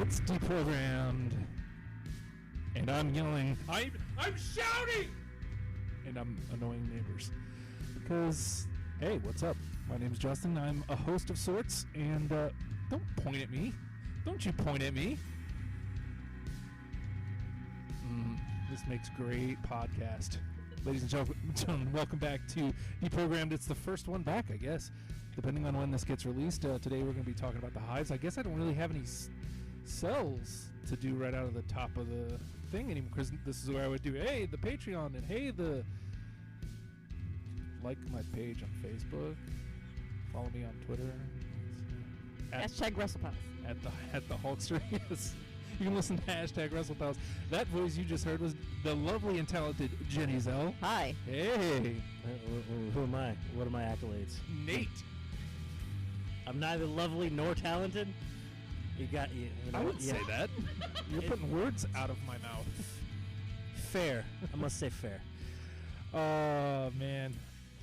It's Deprogrammed, and I'm yelling. I'm shouting, and I'm annoying neighbors because hey, what's up? My name's Justin. I'm a host of sorts, and don't point at me. Don't you point at me. This makes great podcast. Ladies and gentlemen, welcome back to Deprogrammed. It's the first one back, I guess, depending on when this gets released. Today we're going to be talking about the Hives. I guess I don't really have any cells to do right out of the top of the thing anymore, because this is where I would do, hey, the Patreon, and hey, like my page on Facebook, follow me on Twitter. Hashtag WrestlePals. At the Hulkster, yes. You can listen to hashtag WrestlePals. That voice you just heard was the lovely and talented Jennie Zell. Hi. Hey. Who am I? What are my accolades? Nate. I'm neither lovely nor talented. You know I wouldn't say that. You're putting words out of my mouth. Fair. I must say fair. Oh, man.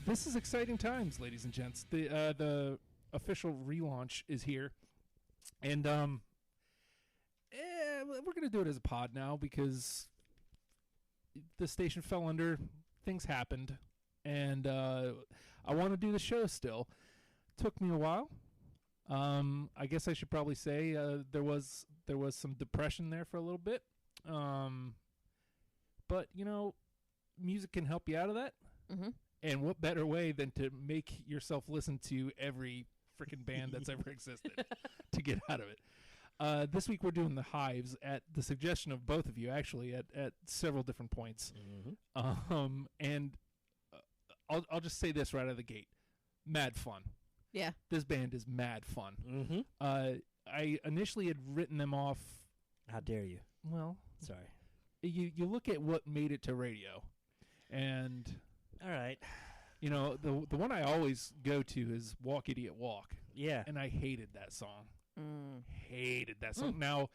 This is exciting times, ladies and gents. The official relaunch is here. And, we're going to do it as a pod now because the station fell under, things happened, and I want to do the show still. Took me a while. I guess I should probably say there was some depression there for a little bit. But, you know, music can help you out of that. Mm-hmm. And what better way than to make yourself listen to every freaking band that's ever existed to get out of it. This week we're doing the Hives at the suggestion of both of you, actually, at several different points. Mm-hmm. And I'll just say this right out of the gate. Mad fun. Yeah. This band is mad fun. Mm-hmm. I initially had written them off. How dare you? Well, sorry. You look at what made it to radio. And all right. You know, the one I always go to is Walk Idiot Walk. Yeah. And I hated that song. Hated that song. Now,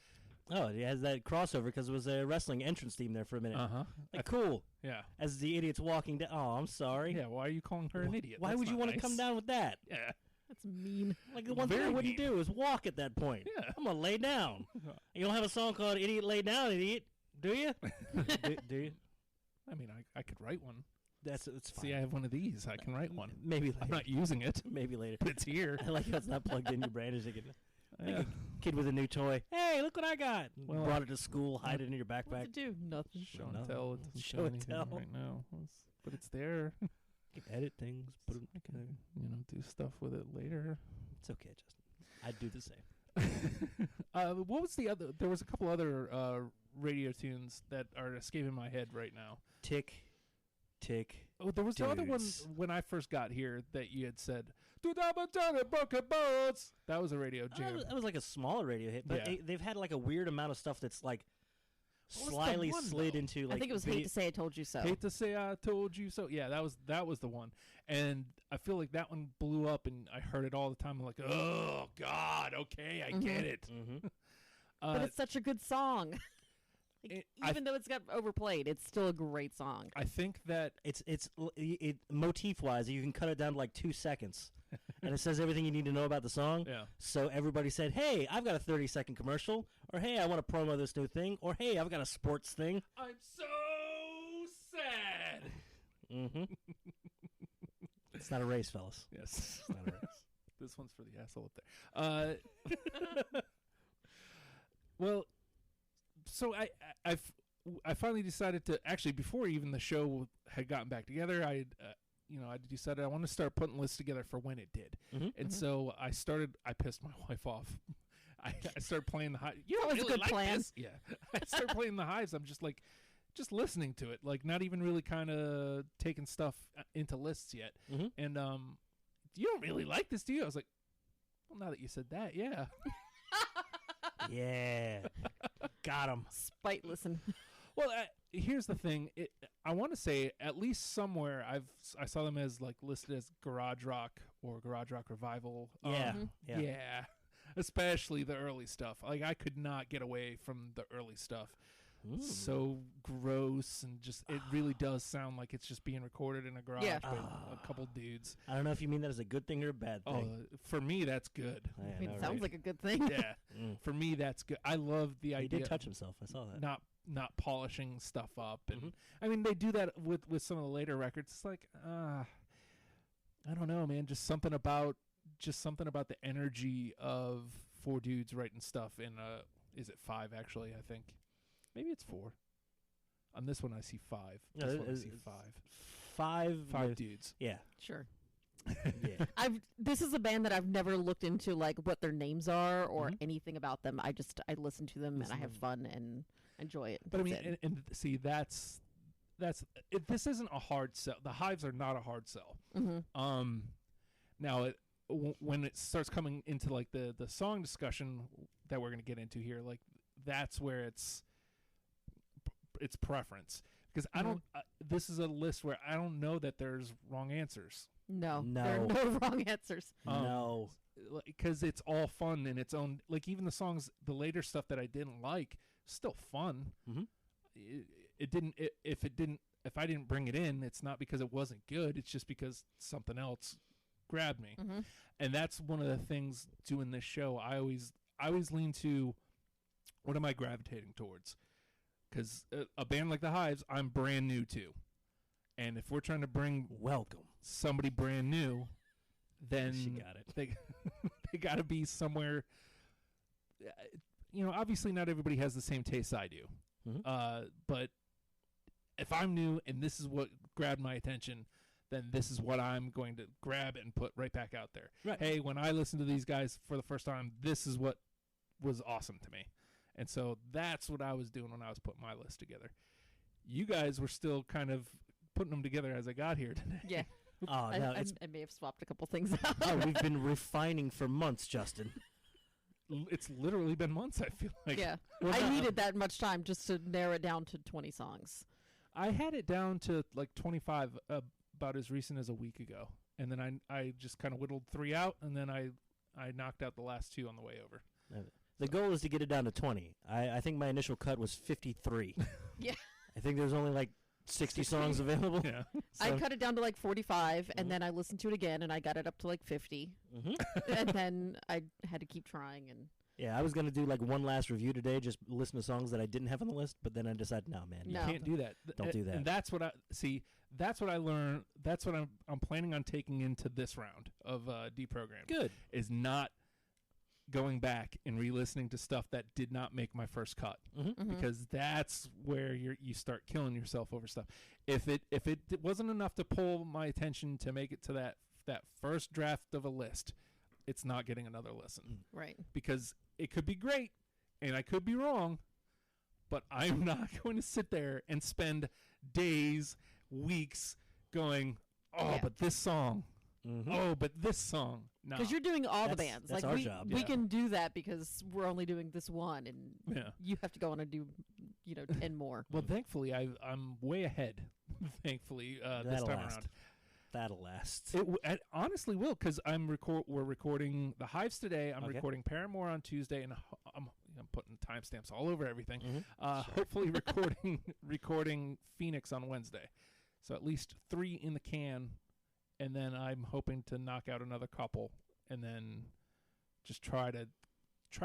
oh, it has that crossover because it was a wrestling entrance theme there for a minute. Like, cool. Yeah. As the idiot's walking down. Oh, I'm sorry. Yeah. Why are you calling her an idiot? Why would you want to come down with that? Yeah. That's mean. Like, the one thing I wouldn't do is walk at that point. Yeah. I'm gonna lay down. You don't have a song called "Idiot Lay Down, Idiot," do you? do you? I mean, I could write one. It's fine. See, I have one of these. I can write one. Maybe later. I'm not using it. Maybe later. But it's here. I like how it's not plugged in your brain. It's like a kid with a new toy. Hey, look what I got. Well, brought it to school, hide it in your backpack. What's it do? Nothing. Show and tell. It doesn't Show and anything tell. right now. But it's there. You can edit things, put them together. Do stuff with it later. It's okay, Justin. I'd do the same. What was the other? There was a couple other radio tunes that are escaping my head right now. Tick. Oh, there was the other one when I first got here that you had said, broken boats. That was a radio jam. That was like a smaller radio hit, but Yeah. they've had like a weird amount of stuff that's like slyly slid into like. I think it was Hate to Say I Told You So. Hate to Say I Told You So. Yeah, that was the one. And I feel like that one blew up, and I heard it all the time. I'm like, oh, God, okay, I get it. Mm-hmm. But it's such a good song. Even though it's got overplayed, it's still a great song. I think that it's motif wise, you can cut it down to like 2 seconds, and it says everything you need to know about the song. Yeah. So everybody said, "Hey, I've got a 30-second commercial," or "Hey, I want to promo this new thing," or "Hey, I've got a sports thing." I'm so sad. Mm-hmm. It's not a race, fellas. Yes, It's not a race. This one's for the asshole up there. Well. So I finally decided to actually, before even the show had gotten back together, I decided I want to start putting lists together for when it did. Mm-hmm. And so I pissed my wife off. I started playing the Hives. That was a good plan. This? Yeah. I started playing the Hives. I'm just listening to it, like not even really kind of taking stuff into lists yet. Mm-hmm. And you don't really like this, do you? I was like, well, now that you said that, yeah. Yeah, got him. Spite listen. Well, here's the thing. I want to say at least somewhere I saw them as like listed as garage rock or garage rock revival. Yeah. Especially the early stuff. Like I could not get away from the early stuff. so gross, and just it really does sound like it's just being recorded in a garage by a couple dudes. I don't know if you mean that as a good thing or a bad thing. For me, that's good. I mean, it sounds like a good thing. Yeah, for me, that's good. I love the idea. He did touch himself. I saw that. Not polishing stuff up, and I mean they do that with some of the later records. It's like I don't know, man. Just something about the energy of four dudes writing stuff in is it 5 actually? I think maybe it's 4. On this one I see 5. No, this one I see 5. 5 dudes. Yeah, Sure. yeah. This is a band that I've never looked into like what their names are or anything about them. I listen to them and I have fun and enjoy it. But I mean, and see, that's this isn't a hard sell. The Hives are not a hard sell. Now when it starts coming into like the song discussion that we're going to get into here, like that's where it's preference, because I don't. This is a list where I don't know that there's wrong answers. No, there are no wrong answers. No, because it's all fun in its own. Like even the songs, the later stuff that I didn't like, still fun. If I didn't bring it in, it's not because it wasn't good. It's just because something else grabbed me. And that's one of the things doing this show. I always lean to, what am I gravitating towards? Because a band like the Hives, I'm brand new to. And if we're trying to bring somebody brand new, then she got it. They got to be somewhere. Obviously not everybody has the same tastes I do. But if I'm new and this is what grabbed my attention, then this is what I'm going to grab and put right back out there. Right. Hey, when I listened to these guys for the first time, this is what was awesome to me. And so that's what I was doing when I was putting my list together. You guys were still kind of putting them together as I got here today. Yeah. Oh, no, I may have swapped a couple things out. Oh, we've been refining for months, Justin. It's literally been months, I feel like. Yeah. I needed that much time just to narrow it down to 20 songs. I had it down to like 25 about as recent as a week ago. And then I just kind of whittled 3 out, and then I knocked out the last 2 on the way over. The goal is to get it down to 20. I think my initial cut was 53. Yeah. I think there's only like 60 songs available. Yeah. So I cut it down to like 45, and then I listened to it again, and I got it up to like 50. And then I had to keep trying. And yeah, I was going to do like one last review today, just listen to songs that I didn't have on the list, but then I decided, no, man. You can't do that. Don't do that. And that's what that's what I learned. That's what I'm planning on taking into this round of Deprogrammed. Good. Is not going back and re-listening to stuff that did not make my first cut, because that's where you start killing yourself over stuff. If it wasn't enough to pull my attention to make it to that first draft of a list, it's not getting another listen. Right. Because it could be great and I could be wrong, but I'm not going to sit there and spend days, weeks going, but this song. Oh, but this song. No. Because you're doing all the bands. That's like our job. We can do that because we're only doing this one, and you have to go on and do, 10 more. Well, thankfully, I'm way ahead. Thankfully, this time around. That'll last. It honestly will, because we're recording the Hives today. I'm recording Paramore on Tuesday, and I'm putting timestamps all over everything. Hopefully, recording Phoenix on Wednesday. So at least 3 in the can. And then I'm hoping to knock out another couple, and then just try to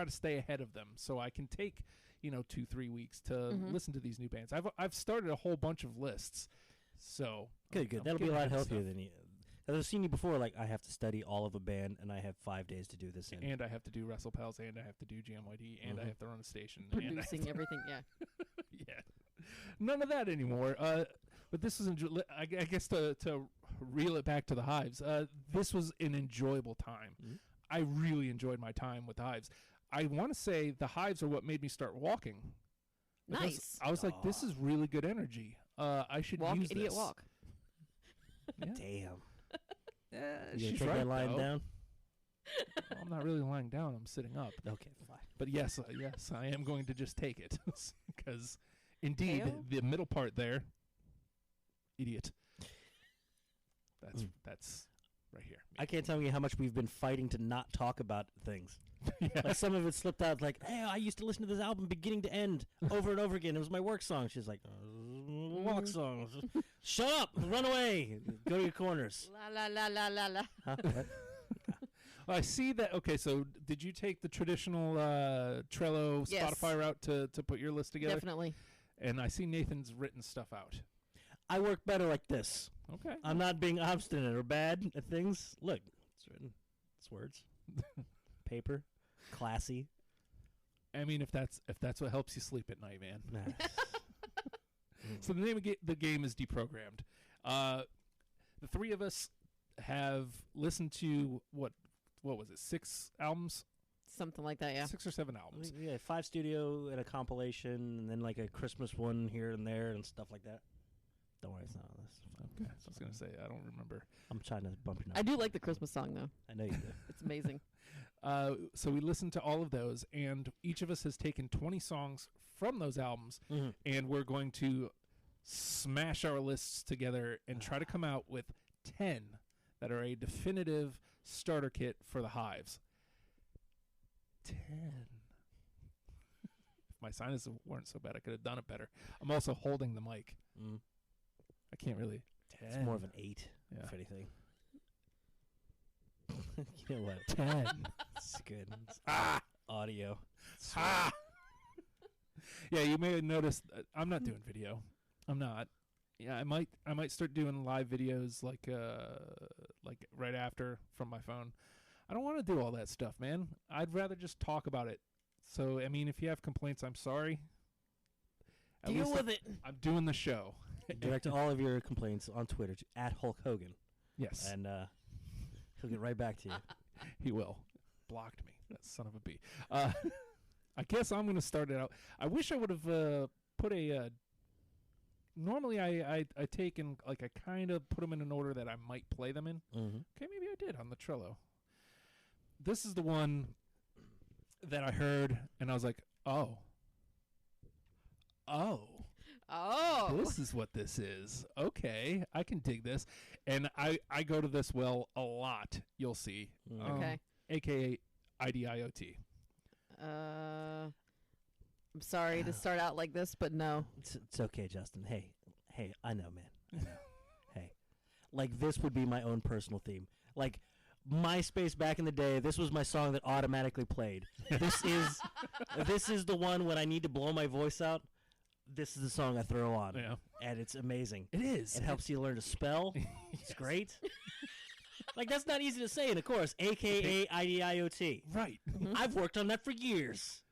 stay ahead of them, so I can take 2-3 weeks to listen to these new bands. I've started a whole bunch of lists, so good. That'll be a lot healthier than you. I've seen you before. Like, I have to study all of a band, and I have 5 days to do this. And I have to do WrestlePals, and I have to do GMYD, and I have to run a station, producing everything. Yeah. Yeah. None of that anymore. But this was I guess to reel it back to the Hives. This was an enjoyable time. I really enjoyed my time with the Hives. I want to say the Hives are what made me start walking. Nice. I was like, this is really good energy. I should walk, use idiot, this. walk. Damn. You She's take right, that lying though. down? Well, I'm not really lying down. I'm sitting up. Okay, fine. But yes, I am going to just take it because, indeed, Kale? the middle part there, idiot. That's right here. I can't tell you how much we've been fighting to not talk about things. Yeah. Like some of it slipped out. Like, hey, I used to listen to this album beginning to end over and over again. It was my work song. She's like, walk songs. Shut up! Run away! Go to your corners. La la la la la la. Huh? What? Well, I see that. Okay, so did you take the traditional Trello Yes. Spotify route to put your list together? Definitely. And I see Nathan's written stuff out. I work better like this. Okay. I'm not being obstinate or bad at things. Look, it's written. It's words. Paper. Classy. I mean, if that's what helps you sleep at night, man. Nah. So the name of the game is Deprogrammed. The three of us have listened to what was it? 6 albums? Something like that, yeah. 6 or 7 albums. Yeah, 5 studio and a compilation, and then like a Christmas one here and there and stuff like that. Don't worry, it's not on this. Okay, so I was gonna say I don't remember. I'm trying to bump your I numbers. do like the Christmas song, though. I know you do. It's amazing. So we listened to all of those, and each of us has taken 20 songs from those albums, and we're going to smash our lists together and try to come out with 10 that are a definitive starter kit for the Hives. 10. If my sinuses weren't so bad, I could have done it better. I'm also holding the mic. I can't really. 10. It's more of an 8, Yeah. if anything. You know what? 10. It's good. It's audio. It's Yeah, you may have noticed I'm not doing video. I'm not. Yeah, I might start doing live videos like right after from my phone. I don't want to do all that stuff, man. I'd rather just talk about it. So, I mean, if you have complaints, I'm sorry. At Deal least with it. I'm doing the show. Direct all of your complaints on Twitter to @Hulk Hogan, Yes. and he'll get right back to you. He will. Blocked me. That son of a bee. I guess I'm going to start it out. I wish I would have put a... normally I take and like I kind of put them in an order that I might play them in. Okay, maybe I did on the Trello. This is the one that I heard, and I was like, oh. This is what this is. Okay, I can dig this. And I go to this well a lot, you'll see. Okay. AKA IDIOT. I'm sorry to start out like this, but no. It's okay, Justin. Hey, I know, man. I know. Hey, like this would be my own personal theme. Like MySpace back in the day, this was my song that automatically played. This is the one when I need to blow my voice out. This is the song I throw on. Yeah. And it's amazing. It is. It helps you learn to spell. It's great. Like, that's not easy to say in a chorus. AKA IDIOT. Right. I've worked on that for years.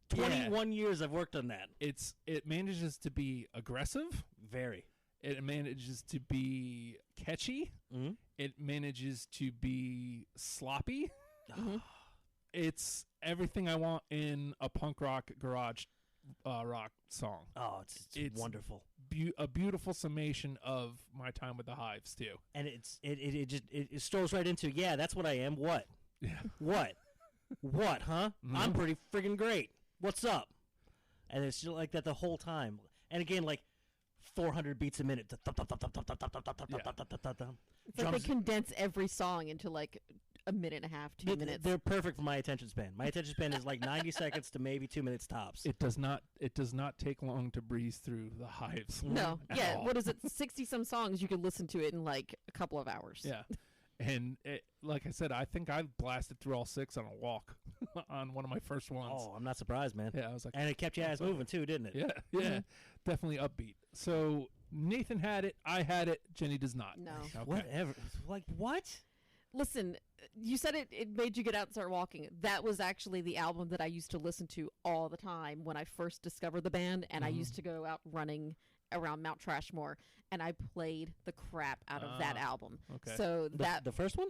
21 years I've worked on that. It manages to be aggressive. Very. It manages to be catchy. It manages to be sloppy. It's everything I want in a punk rock garage rock song. Oh, it's wonderful. A beautiful summation of my time with the Hives too. And it strolls right into, yeah, that's what I am. What? Yeah. What? What, huh? I'm pretty friggin' great. What's up? And it's just like that the whole time. And again, like 400 beats a minute. It's like they condense every song into like a minute and a half, 2 minutes. They're perfect for my attention span. My attention span is like 90 seconds to maybe 2 minutes tops. It does not take long to breeze through the Hives. No. Yeah. all. What is it? 60-some songs. You could listen to it in like a couple of hours. Yeah. And like I said, I think I blasted through all 6 on a walk on one of my first ones. Oh, I'm not surprised, man. Yeah, I was like, and it kept your ass moving too, didn't it? Yeah, definitely upbeat. So Nathan had it, I had it, Jenny does not. No. Okay. Whatever. Like, what? Listen, you said it made you get out and start walking. That was actually the album that I used to listen to all the time when I first discovered the band, and I used to go out running around Mount Trashmore, and I played the crap out of that album. Okay. So The first one?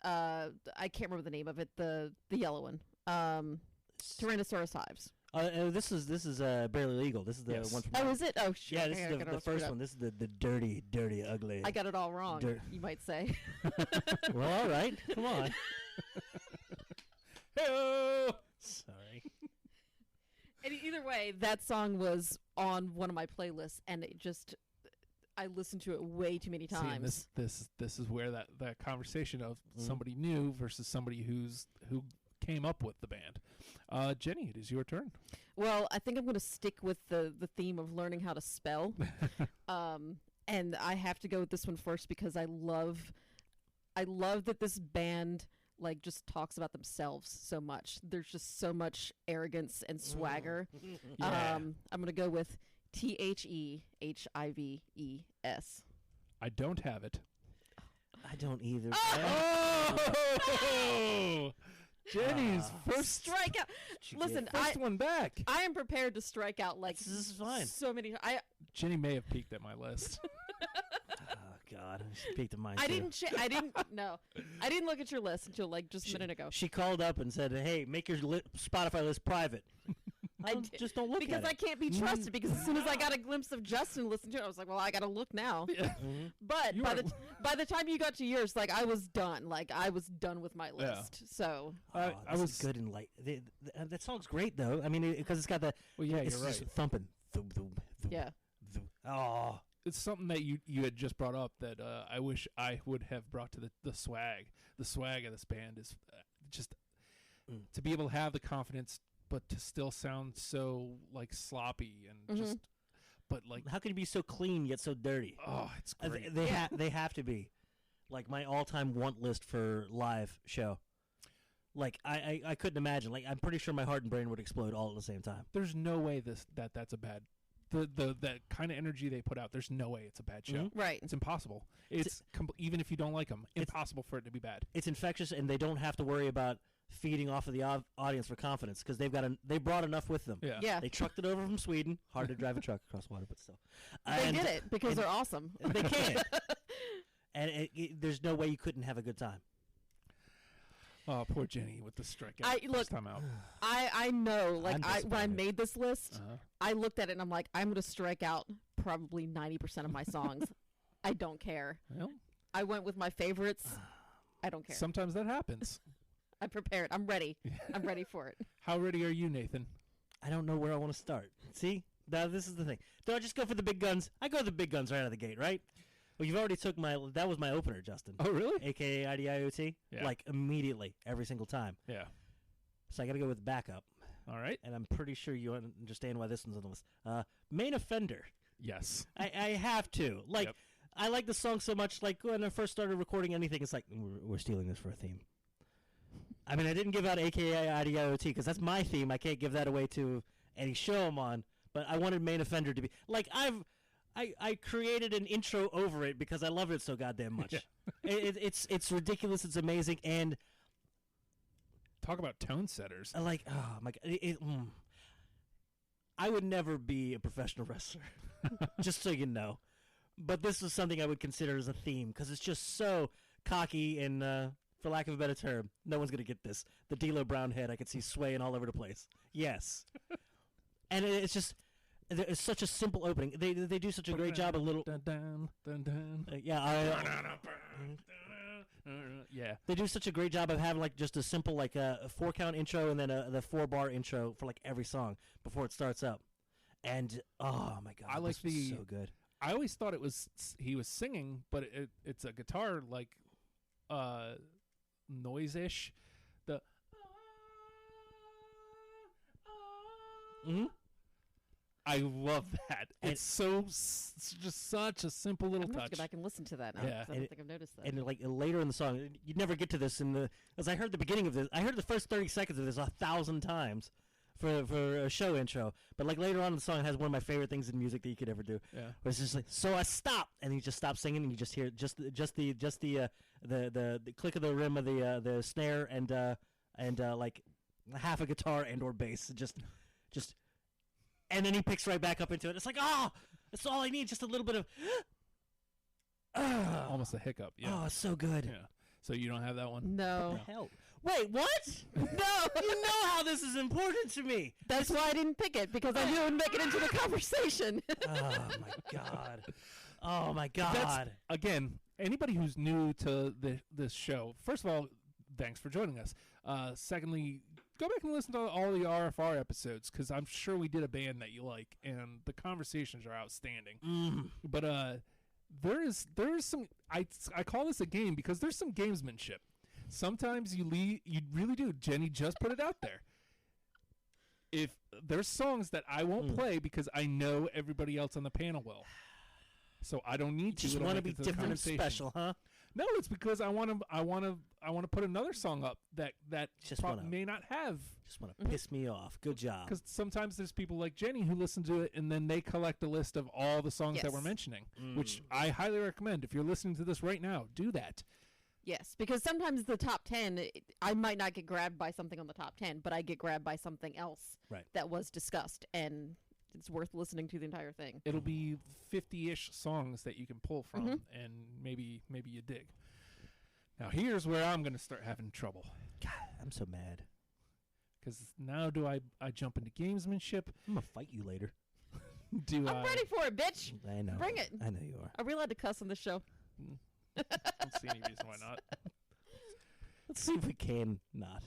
I can't remember the name of it. The yellow one. Tyrannosaurus Hives. This is Barely Legal. This is the one from. Oh, is it? Oh, shit. Yeah, this is the first one. This is the dirty, dirty, ugly. I got it all wrong, you might say. Well, all right. Come on. Hey-o! Sorry. And either way, that song was on one of my playlists, and it just, I listened to it way too many See, and times. this is where that conversation of somebody new versus somebody who came up with the band. Jenny, it is your turn. Well, I think I'm going to stick with the theme of learning how to spell. And I have to go with this one first because I love that this band like just talks about themselves so much. There's just so much arrogance and swagger. Yeah. I'm going to go with TheHives. I don't have it. I don't either. Oh! Jenny's first strikeout. Listen, first one back. I am prepared to strike out like This is fine. so many. Jenny may have peaked at my list. Oh God, she peeked at mine. I too. didn't. No, I didn't look at your list until like just a minute ago. She called up and said, "Hey, make your Spotify list private." I Don't- did. just don't look Because at it. I can't be trusted. Because as soon as I got a glimpse of Justin listening to it, I was like, well, I got to look now. But You by are- by the time you got to yours, like I was done. Like I was done with my list. So Oh, I this was is good and light. That song's great though. I mean, because it's got the. Well, yeah, it's you're right. just thumping. Thum, thum, thum, yeah, thum. Oh, It's something that you had just brought up that I wish I would have brought to the swag. The swag of this band is just to be able to have the confidence, but to still sound so like sloppy and just, but like how can you be so clean yet so dirty? oh, it's great. They have to be, like my all-time want list for live show. Like I couldn't imagine. Like I'm pretty sure my heart and brain would explode all at the same time. There's no way that's a bad. That kind of energy they put out. There's no way it's a bad show. right. It's impossible. It's even if you don't like them, impossible for it to be bad. It's infectious, and they don't have to worry about feeding off of the audience for confidence because they brought enough with them. Yeah. Yeah, They trucked it over from Sweden. Hard to drive a truck across water, but still. they And did it because they're awesome. They can. And there's no way you couldn't have a good time. Oh, poor Jenny with the strikeout. Look, first time out. I know. Like I'm when I disappointed. made this list, Uh-huh. I looked at it and I'm like, I'm going to strike out probably 90% of my songs. I don't care. Well, I went with my favorites. I don't care. sometimes that happens. I'm prepared. I'm ready. I'm ready for it. How ready are you, Nathan? I don't know where I want to start. See? Now, this is the thing. Do I just go for the big guns? I go the big guns right out of the gate, right? Well, you've already took that was my opener, Justin. Oh, really? AKA IDIOT. Yeah. Like, immediately, every single time. Yeah. So I got to go with backup. All right. And I'm pretty sure you understand why this one's on the list. Main Offender. Yes. I have to. Like, Yep. I like the song so much. Like, when I first started recording anything, it's like, we're stealing this for a theme. I mean, I didn't give out AKA IDIOT because that's my theme. I can't give that away to any show I'm on. But I wanted Main Offender to be like I created an intro over it because I love it so goddamn much. Yeah. It's ridiculous. It's amazing, and Talk about tone setters. I like oh my god, I would never be a professional wrestler, just so you know. But this is something I would consider as a theme because it's just so cocky and, for lack of a better term, no one's gonna get this. The D'Lo Brown head I could see swaying all over the place. Yes, and it's just. It's such a simple opening. They do such a great job. A little, Dun, dun, dun, dun. Yeah. They do such a great job of having like just a simple like a 4-count intro and then the 4-bar intro for like every song before it starts up. And oh my god, I like this was so good. I always thought he was singing, but it's a guitar like noise-ish. The Mm-hmm. I love that. It's just such a simple little I'm going to have touch. to go back and listen to that now. Yeah. 'Cause I don't think I've noticed that. And like later in the song, you'd never get to this as I heard the beginning of this. I heard the first 30 seconds of this 1,000 times for a show intro. But like later on in the song, it has one of my favorite things in music that you could ever do. Yeah. Where it's just like, so I stop, and he just stops singing, and you just hear just the click of the rim of the snare and like half a guitar and or bass, just, and then he picks right back up into it. It's like, that's all I need, just a little bit of, Almost a hiccup. Yeah. oh, it's so good. Yeah. So you don't have that one? No. Hell, wait, what? No. You know how this is important to me. That's why I didn't pick it, because I knew it would make it into the conversation. Oh my god. Oh my god. That's, again, anybody who's new to this show, first of all, thanks for joining us. Secondly, go back and listen to all the RFR episodes, because I'm sure we did a band that you like, and the conversations are outstanding. But there is some. I call this a game because there's some gamesmanship. Sometimes you really do. Jennie just put it out there. If there's songs that I won't play because I know everybody else on the panel will, so I don't need to. Just want to be different and special, huh? No, it's because I want to put another song up that may not have. Just want to piss me off. Good job. Because sometimes there's people like Jennie who listen to it and then they collect a list of all the songs that we're mentioning, which I highly recommend. If you're listening to this right now, do that. Yes, because sometimes the top 10, I might not get grabbed by something on the top 10, but I get grabbed by something else that was discussed, and it's worth listening to the entire thing. It'll be 50-ish songs that you can pull from, and maybe you dig. Now, here's where I'm going to start having trouble. God, I'm so mad. Because now do I jump into gamesmanship? I'm going to fight you later. I'm ready for it, bitch. I know. Bring it. I know you are. Are we allowed to cuss on this show? I don't see any reason why not. Let's see if we can not.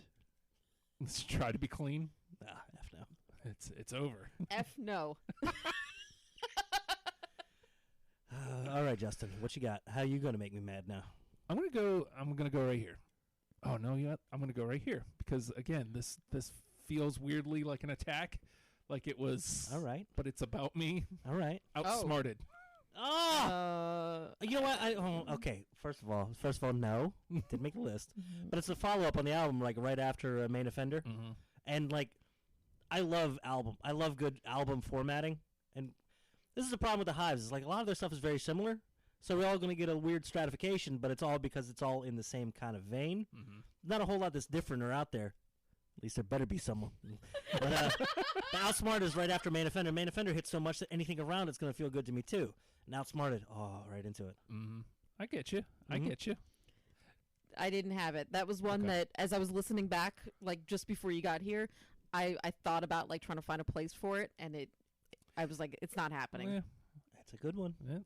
Let's try to be clean. F no. It's over. F no. All right, Justin, what you got? How you going to make me mad now? I'm gonna go right here. Oh no, I'm gonna go right here because again, this feels weirdly like an attack, like it was. All right, but it's about me. All right, outsmarted. You know what? Okay. First of all, no, didn't make the list. But it's a follow-up on the album, like right after Main Offender, and like, I love good album formatting, and this is the problem with the Hives. Is like a lot of their stuff is very similar, so we're all going to get a weird stratification, but it's all because it's all in the same kind of vein. Not a whole lot that's different or out there. At least there better be someone. But the Outsmarted is right after Main Offender. Main Offender hits so much that anything around it's going to feel good to me too. And Outsmarted, right into it. I get you. I get you. I didn't have it. That was one that, as I was listening back, like just before you got here, I thought about like trying to find a place for it, and I was like, it's not happening. Yeah. That's a good one. Yeah.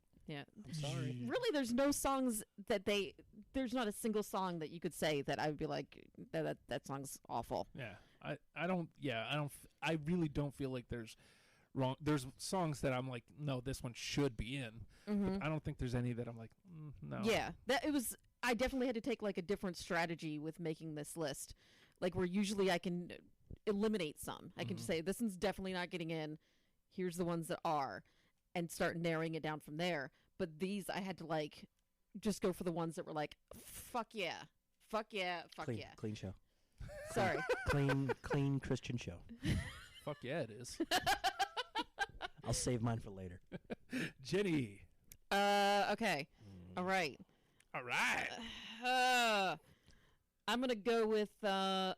I'm sorry. Really, there's no songs there's not a single song that you could say that I would be like, that song's awful. Yeah. I really don't feel like there's songs that I'm like, no, this one should be in. But I don't think there's any that I'm like, no. Yeah. I definitely had to take like a different strategy with making this list. Like where usually I can eliminate some. I can just say, this one's definitely not getting in. Here's the ones that are. And start narrowing it down from there. But these, I had to like just go for the ones that were like, fuck yeah, fuck yeah, fuck clean, yeah. Clean show. Sorry. clean Christian show. Fuck yeah, it is. I'll save mine for later. Jennie. Okay. All right. I'm going to go with Well.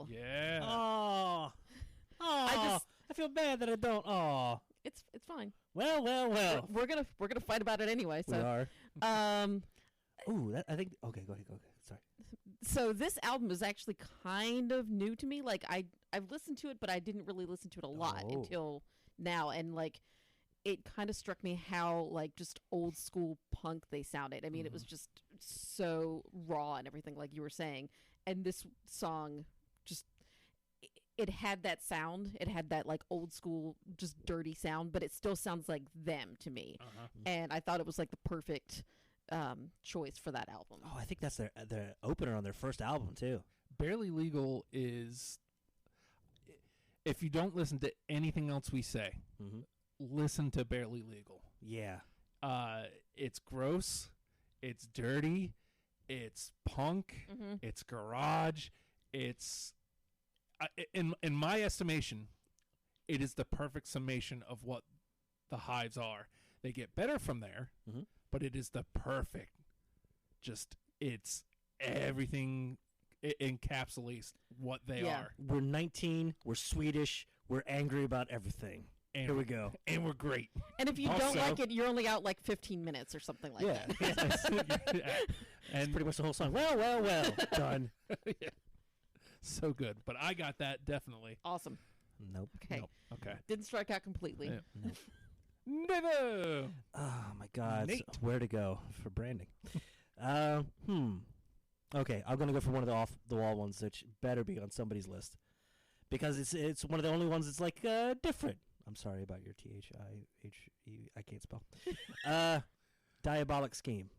Yeah. Oh. I feel bad that I don't. Oh. It's fine. Well. We're gonna fight about it anyway. So. We are. I think. Okay, go ahead. Sorry. So this album is actually kind of new to me. Like I've listened to it, but I didn't really listen to it a lot until now. And like, it kind of struck me how like just old school punk they sounded. I mean, it was just so raw and everything, like you were saying. And this song just. It had that sound. It had that like old school, just dirty sound, but it still sounds like them to me. And I thought it was like the perfect choice for that album. Oh, I think that's their opener on their first album too. Barely Legal is, if you don't listen to anything else we say, listen to Barely Legal. Yeah. It's gross. It's dirty. It's punk. It's garage. It's... in my estimation, it is the perfect summation of what the Hives are. They get better from there, but it is the perfect. It's everything. It encapsulates what they are. We're 19. We're Swedish. We're angry about everything. And here we go. And we're great. And if you don't like it, you're only out like 15 minutes or something like that. And pretty much the whole song. Well. Done. Yeah. So good, but I got that definitely. Awesome. Nope. Okay. Okay. Didn't strike out completely. Yeah. Nope. Never. Oh my God. Nate. So where to go for branding? Okay, I'm gonna go for one of the off the wall ones, which better be on somebody's list, because it's one of the only ones that's like different. I'm sorry about your THIHE. I can't spell. Diabolic Scheme.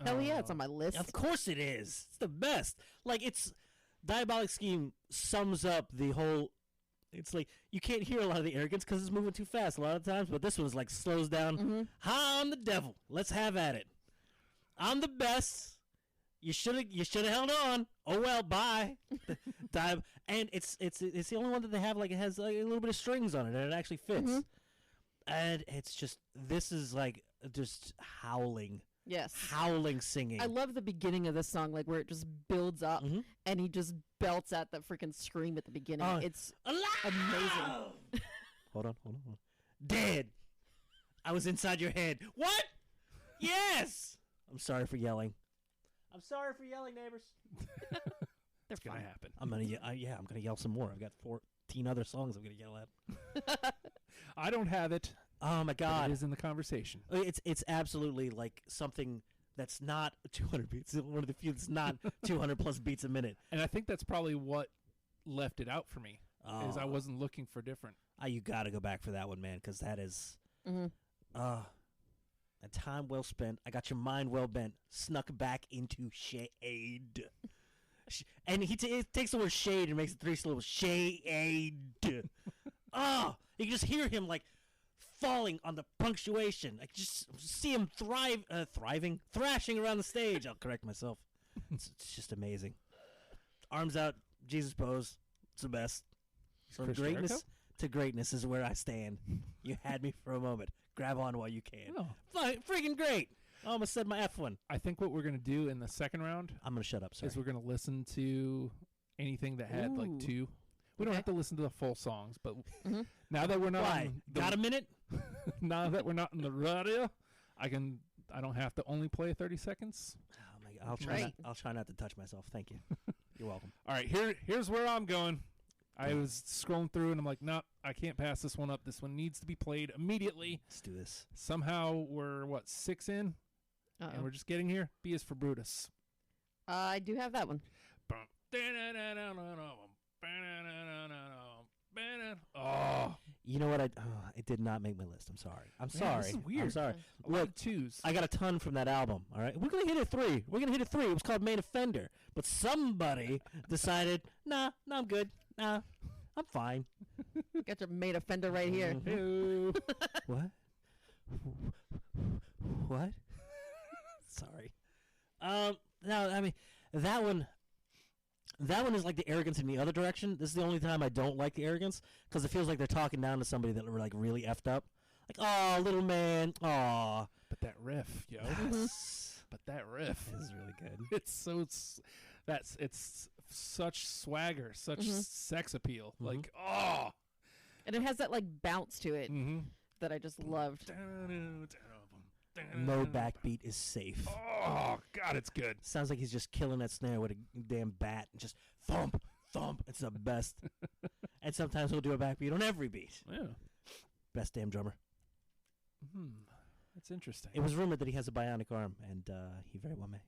Hell yeah, it's on my list. Of course it is. It's the best. Like, it's Diabolic Scheme sums up the whole. It's like you can't hear a lot of the arrogance because it's moving too fast a lot of times. But this one's like slows down. Mm-hmm. I'm the devil. Let's have at it. I'm the best. You should have held on. Oh well, bye. And it's the only one that they have, like, it has like a little bit of strings on it and it actually fits. Mm-hmm. And it's just, this is like just howling singing. I love the beginning of this song, like where it just builds up and he just belts out that freaking scream at the beginning. It's amazing. Hold on. Dead. I was inside your head. What? Yes. I'm sorry for yelling. Neighbors. They're Gonna fun. happen. I'm gonna yell some more. I've got 14 other songs I'm gonna yell at. I don't have it. Oh my God! It is in the conversation. It's absolutely like something that's not 200 beats. One of the few that's not 200 plus beats a minute. And I think that's probably what left it out for me. Is I wasn't looking for different. You got to go back for that one, man, because that is a time well spent. I got your mind well bent. Snuck back into shade. And he takes the word shade and makes it 3 syllables. Shade. You can just hear him like falling on the punctuation. I just see him thrashing around the stage. I'll correct myself. It's just amazing. Arms out, Jesus pose. It's the best. From Chris greatness Jericho? to greatness is where I stand. You had me for a moment. Grab on while you can. Oh. Freaking great. I almost said my F one. I think what we're going to do in the second round I'm going to shut up, sorry. is we're going to listen to anything that had like 2. We don't have to listen to the full songs, but now that we're not Got a minute? now that we're not in the radio, I don't have to only play 30 seconds. Oh my God. I'll try not to touch myself. Thank you. You're welcome. All right, here's where I'm going. I was scrolling through and I'm like, nope, I can't pass this one up. This one needs to be played immediately. Let's do this. Somehow we're 6 in, and we're just getting here. B is for Brutus. I do have that one. Oh, you know what? It did not make my list. I'm sorry. Man, this is weird. I'm sorry. a lot Look, of 2s. I got a ton from that album. All right, we're gonna hit it 3. It was called Main Offender, but somebody decided, nah, I'm good. Nah, I'm fine. Got your main offender right here. Ew. What? What? Sorry. No, I mean that one. That one is like the arrogance in the other direction. This is the only time I don't like the arrogance because it feels like they're talking down to somebody that were like really effed up. Like, oh, little man, oh. But that riff, yo. But that riff is really good. It's such swagger, such sex appeal. Like, And it has that like bounce to it that I just loved. No backbeat is safe. Oh, God, it's good. Sounds like he's just killing that snare with a damn bat and just thump, thump. It's the best. And sometimes he'll do a backbeat on every beat. Yeah. Best damn drummer. That's interesting. It was rumored that he has a bionic arm, and he very well may.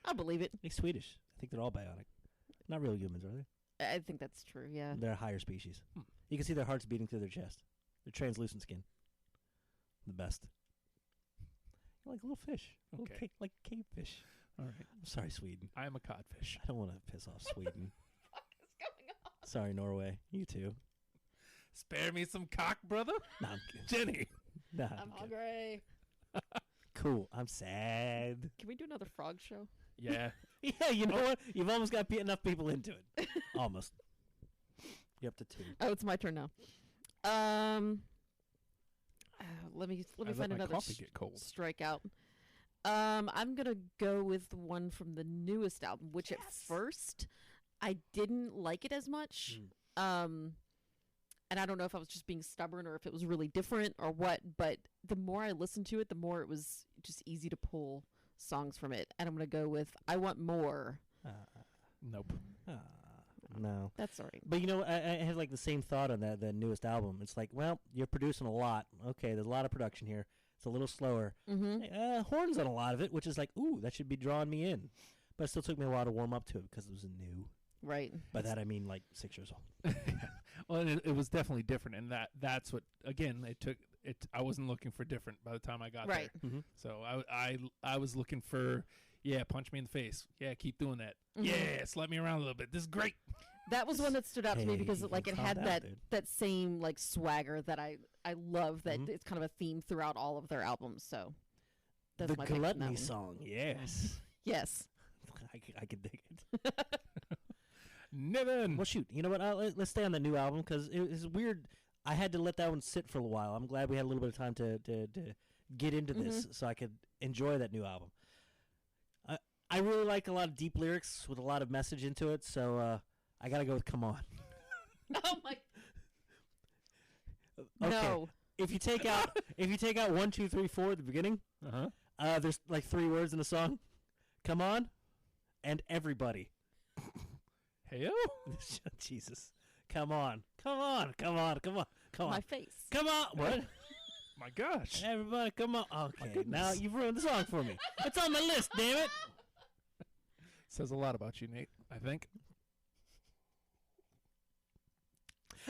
I believe it. He's Swedish. I think they're all bionic. Not real humans, are they? I think that's true, yeah. They're a higher species. You can see their hearts beating through their chest. They're translucent skin. The best. You're like a little fish. Okay. Like cave fish. All right. I'm sorry, Sweden. I am a codfish. I don't want to piss off Sweden. What is going on? Sorry, Norway. You too. Spare me some cock, brother. Nah, I'm kidding. Jenny. Nah, I'm hungry. Cool. I'm sad. Can we do another frog show? Yeah. Yeah, you know what? You've almost got enough people into it. Almost. You're up to 2. Oh, it's my turn now. Let me find another get cold. strikeout. I'm gonna go with one from the newest album, which at first I didn't like it as much. And I don't know if I was just being stubborn or if it was really different or what. But the more I listened to it, the more it was just easy to pull songs from it. And I'm gonna go with "I Want More." Nope. No. That's all right. But, you know, I had like the same thought on the newest album. It's like, well, you're producing a lot. Okay, there's a lot of production here. It's a little slower. Horns on a lot of it, which is like, ooh, that should be drawing me in. But it still took me a while to warm up to it because it was new. Right. By that I mean like 6 years old. Well, and it was definitely different, and that's what, again, it took it. I wasn't looking for different by the time I got Right. there. Mm-hmm. So I was looking for, punch me in the face. Yeah, keep doing that. Mhm. Yeah, slap me around a little bit. This is great. That was one that stood out to me Hey, because you like it calm had down, that dude. that same like swagger that I love. That Mhm. it's kind of a theme throughout all of their albums. So that's The my pick from that Gluttony one. song. Yes. Yes. I could dig it. Niven. Well, shoot. You know what? Let's stay on the new album because it's weird. I had to let that one sit for a while. I'm glad we had a little bit of time to get into this so I could enjoy that new album. I really like a lot of deep lyrics with a lot of message into it, so I got to go with Come On. Oh my. Okay. No. If you take out 1, 2, 3, 4 at the beginning, there's like 3 words in the song. Come on, and everybody. Heyo. Jesus. Come on. Come on. Come on. Come on. Come on. My face. Come on. What? My gosh. Everybody, come on. Okay, goodness. now you've ruined the song for me. It's on my list, damn it. Says a lot about you, Nate, I think.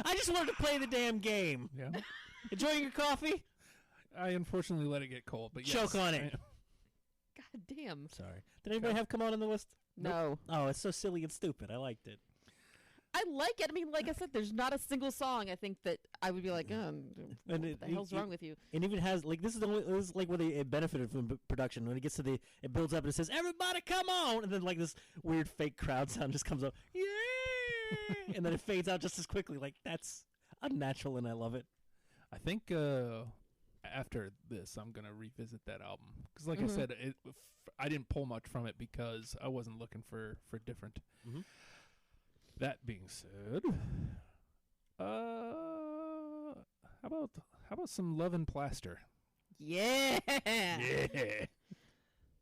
I just wanted to play the damn game. Yeah. Enjoying your coffee? I unfortunately let it get cold, but yes. Choke on it. God damn. Sorry. Did anybody have Come On the list? No. Oh, it's so silly and stupid. I liked it. I like it. I mean, like I said, there's not a single song I think that I would be like, what the hell's wrong with you? And even has like this is like where it benefited from production when it gets to it builds up and it says everybody come on, and then like this weird fake crowd sound just comes up, yeah, and then it fades out just as quickly. Like that's unnatural and I love it. I think after this, I'm gonna revisit that album because, like I said, I didn't pull much from it because I wasn't looking for different. Mm-hmm. That being said, how about some Love and Plaster? Yeah. Yeah.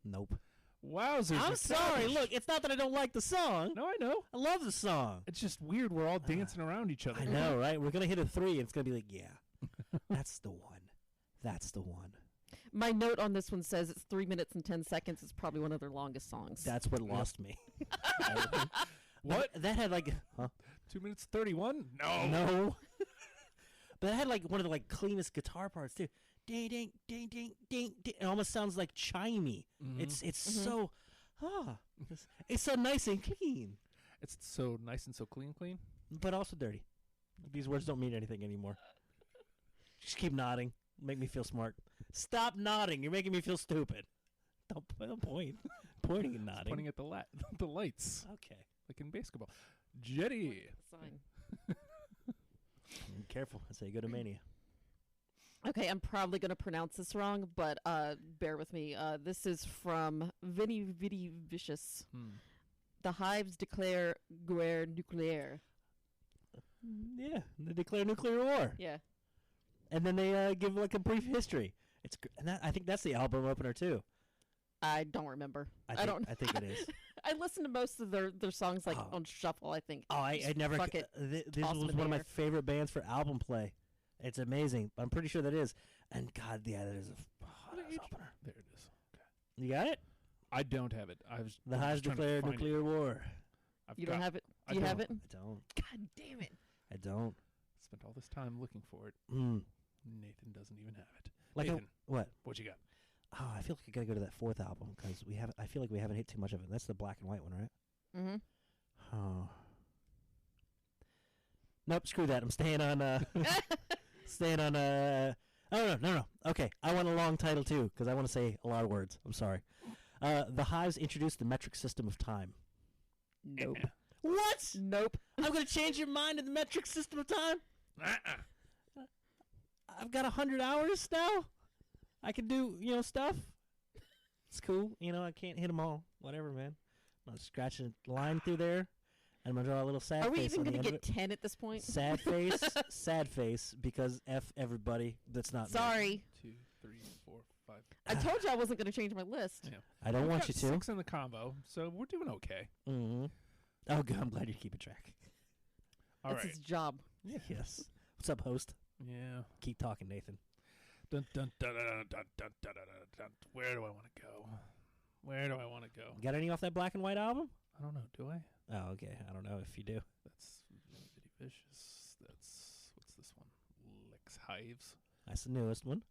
Nope. Wowzers! I'm you're sorry. savage. Look, it's not that I don't like the song. No, I know. I love the song. It's just weird. We're all dancing around each other. I know, right? We're gonna hit a 3, and it's gonna be like, yeah, that's the one. That's the one. My note on this one says it's 3 minutes and 10 seconds. It's probably one of their longest songs. That's what lost me. What? That had like, 2 minutes 31? No. No. But it had like one of the like cleanest guitar parts too. Ding ding ding ding ding ding. It almost sounds like chimey. It's so, it's so nice and clean, It's so nice and so clean. but also dirty. These words don't mean anything anymore. Just keep nodding. Make me feel smart. Stop nodding. You're making me feel stupid. Don't point. Pointing and nodding. Pointing at the lights, Okay. like in basketball. Jennie. Sign. Careful. That's how you go to Mania. Okay, I'm probably going to pronounce this wrong, but bear with me. This is from Vinny Vidi Vicious. The Hives declare guerre nucleaire. Yeah. They declare nuclear war. Yeah. And then they give like a brief history. I think that's the album opener too. I don't remember. I don't. I think it is. I listen to most of their songs like Oh. on shuffle, I think. Oh, I never. fuck it. This Toss was them in one of my there. favorite bands for album play. It's amazing. I'm pretty sure that is. And God, yeah, that is a that is opener. There it is. You got it? I don't have it. I was. The I'm Hives just trying to declare find it. nuclear war. I've You got- don't have it? I Do you have don't. it? I don't. God damn it. I don't. Spent all this time looking for it. Nathan doesn't even have it. Like Nathan, what? what you got? Oh, I feel like I gotta go to that 4th album because we have. I feel like we haven't hit too much of it. That's the black and white one, right? Mm-hmm. Oh. Nope. Screw that. I'm staying on. Staying on. Oh no. Okay, I want a long title too because I want to say a lot of words. I'm sorry. The Hives introduced the metric system of time. Nope. What? Nope. I'm gonna change your mind to the metric system of time. I've got 100 hours now. I can do stuff. It's cool. I can't hit them all. Whatever, man. I'm gonna scratch a line through there, and I'm gonna draw a little sad Are we face even on the going to end of get 10 at this point? it. Sad face, sad face, because F everybody. That's not me. Sorry. 2, 3, 4, 5. I told you I wasn't going to change my list. Yeah. I don't We've want got you to. 6 in the combo, so we're doing okay. Mm-hmm. Oh, good. I'm glad you're keeping track. All That's right. his job. Yes. What's up, host? Yeah. Keep talking, Nathan. Dun, dun, dun, dun, dun, dun, dun, dun, dun, dun. Where do I want to go? Where do I want to go? Got any off that black and white album? I don't know. Do I? Oh, okay. I don't know if you do. That's Vicious. That's Hives. That's the newest one.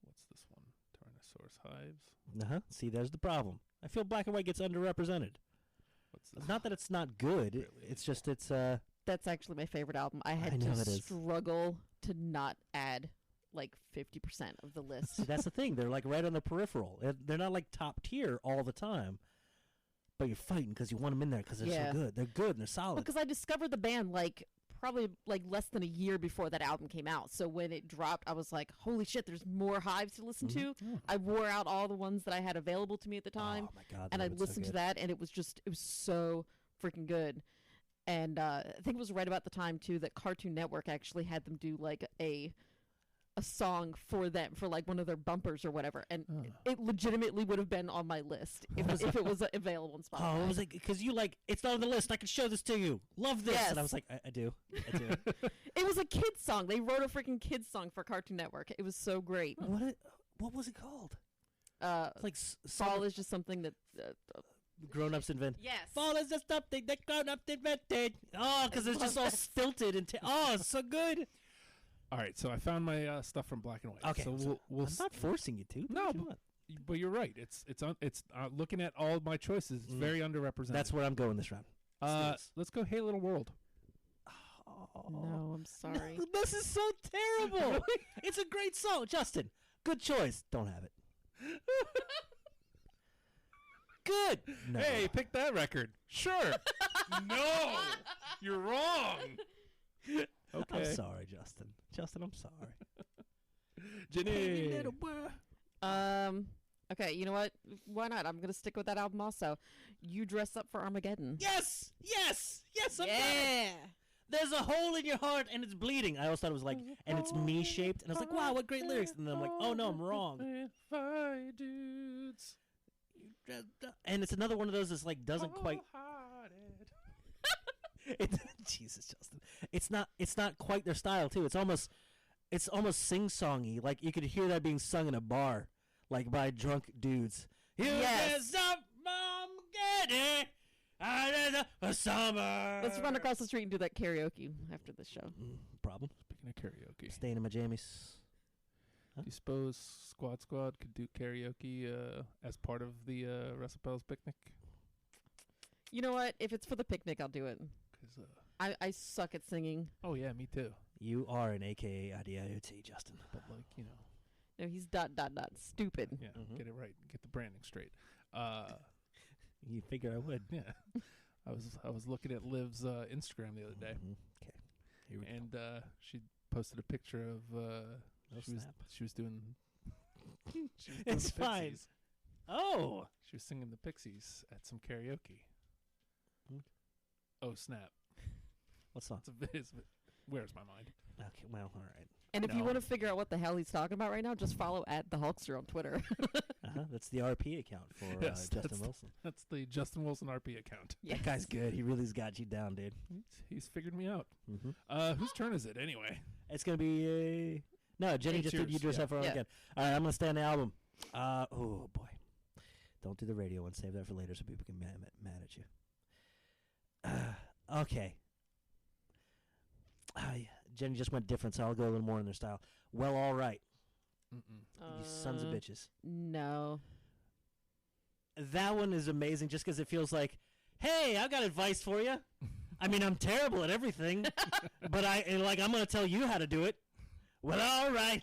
What's this one? Tyrannosaurus Hives. See, there's the problem. I feel Black and White gets underrepresented. What's this? Not that it's not good. Really? It's just That's actually my favorite album. I had know to it is. struggle to not add like 50% of the list. See, that's the thing. They're like right on the peripheral. They're not like top tier all the time, but you're fighting because you want them in there because they're so good. They're good and they're solid. Because I discovered the band probably less than a year before that album came out. So when it dropped, I was like, holy shit, there's more Hives to listen to. I wore out all the ones that I had available to me at the time. Oh my God. And I listened to that, and it was so freaking good. And I think it was right about the time, too, that Cartoon Network actually had them do like a song for them, for like one of their bumpers or whatever. And it legitimately would have been on my list if it was available on Spotify. Oh, I was like, because you it's not on the list. I can show this to you. Love this. Yes. And I was like, I do. It was a kid's song. They wrote a freaking kid's song for Cartoon Network. It was so great. What was it called? It's like fall is just something that grown-ups invent. yes. Fall is just something that grown-ups invented. Oh, because it's just all stilted and it's so good. All right, so I found my stuff from Black and White. Okay, so we'll I'm not forcing you to. No, but you're right. It's looking at all my choices. It's very underrepresented. That's where I'm going this round. Let's go. Hey, Little World. Oh. No, I'm sorry. No, this is so terrible. It's a great song, Justin. Good choice. Don't have it. Good. No. Hey, pick that record. Sure. No, you're wrong. Okay. I'm sorry, Justin. Justin, I'm sorry. Jennie. Okay, you know what? Why not? I'm gonna stick with that album also. You Dress Up for Armageddon. Yes. I'm done. There's a hole in your heart and it's bleeding. I always thought it was like, and it's me-shaped, and I was like, wow, what great lyrics. And then I'm like, oh no, I'm wrong. Dudes. And it's another one of those that's like doesn't quite. Jesus, Justin. It's not quite their style too. It's almost sing-songy. Like you could hear that being sung in a bar, like by drunk dudes. Yes. Summer. Let's run across the street and do that karaoke after the show. Problem. Speaking of karaoke, Staying in my jammies. do you suppose Squad could do karaoke as part of the Recipes picnic? You know what? If it's for the picnic, I'll do it. 'Cause, I suck at singing. oh yeah, me too. You are an AKA IDIOT, Justin. But like No, he's ... stupid. yeah, get it right, get the branding straight. You figure I would. Yeah, I was looking at Liv's Instagram the other day, Okay. Here we and she posted a picture of she was doing. It's the fine. Pixies. Oh. She was singing the Pixies at some karaoke. Hmm. Oh snap! What song? Where's my mind? Okay, well, all right. And if you No. want to figure out what the hell he's talking about right now, just follow @thehulkster on Twitter. That's the RP account for Yes, Justin Wilson. That's the Justin Wilson RP account. Yes. That guy's good. He really's got you down, dude. He's figured me out. Mm-hmm. Whose turn is it anyway? It's going to be no, Jennie It's just did You yours, Dress yeah. Up for Yeah. again. All right, I'm going to stay on the album. Oh, boy. Don't do the radio one. Save that for later so people can get mad at you. Okay. Jennie just went different, so I'll go a little more in their style. Well, all right. You sons of bitches. No. That one is amazing just because it feels like, hey, I've got advice for you. I mean, I'm terrible at everything, but I'm going to tell you how to do it. Well, all right.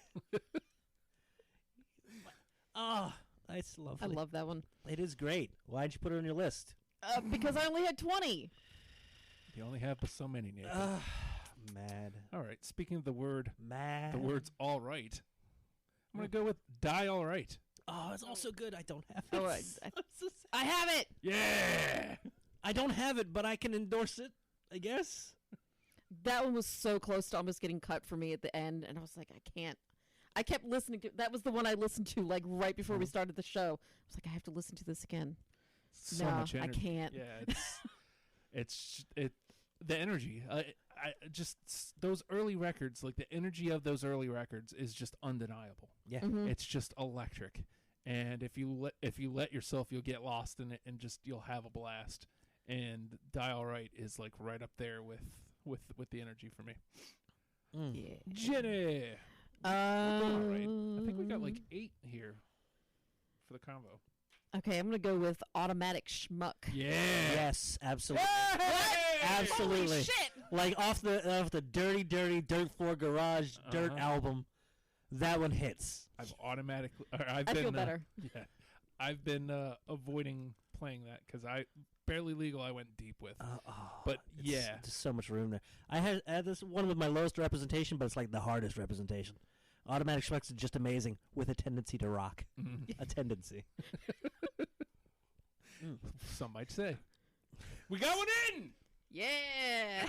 Oh, it's lovely. I love that one. It is great. Why'd you put it on your list? Because I only had 20. You only have so many, Nathan. Mad. All right. Speaking of the word, Mad. the word's all right. I'm gonna go with Die All Right. Oh, it's also good. I don't have it. Oh, I have it. Yeah. I don't have it, but I can endorse it, I guess. That one was so close to almost getting cut for me at the end, and I was like, I can't. I kept listening to. That was the one I listened to like right before we started the show. I was like, I have to listen to this again. So No, much I energy. can't. Yeah, the energy. Those early records, like the energy of those early records, is just undeniable. Yeah. Mhm. It's just electric, and if you let yourself, you'll get lost in it, and just you'll have a blast. And Die All Right is like right up there with the energy for me. Yeah. Jennie. All right. I think we got like 8 here for the combo. Okay, I'm gonna go with automatic schmuck. Yeah. Yes, absolutely. Hey! Absolutely. Holy shit! Like off the dirty dirt floor garage dirt album, that one hits. I've automatically. I feel better. Yeah, I've been avoiding playing that because Barely Legal. I went deep with, but There's so much room there. I had this one with my lowest representation, but it's like the hardest representation. Automatic Schmucks is just amazing with a tendency to rock. A tendency. Some might say. We got one in! Yeah!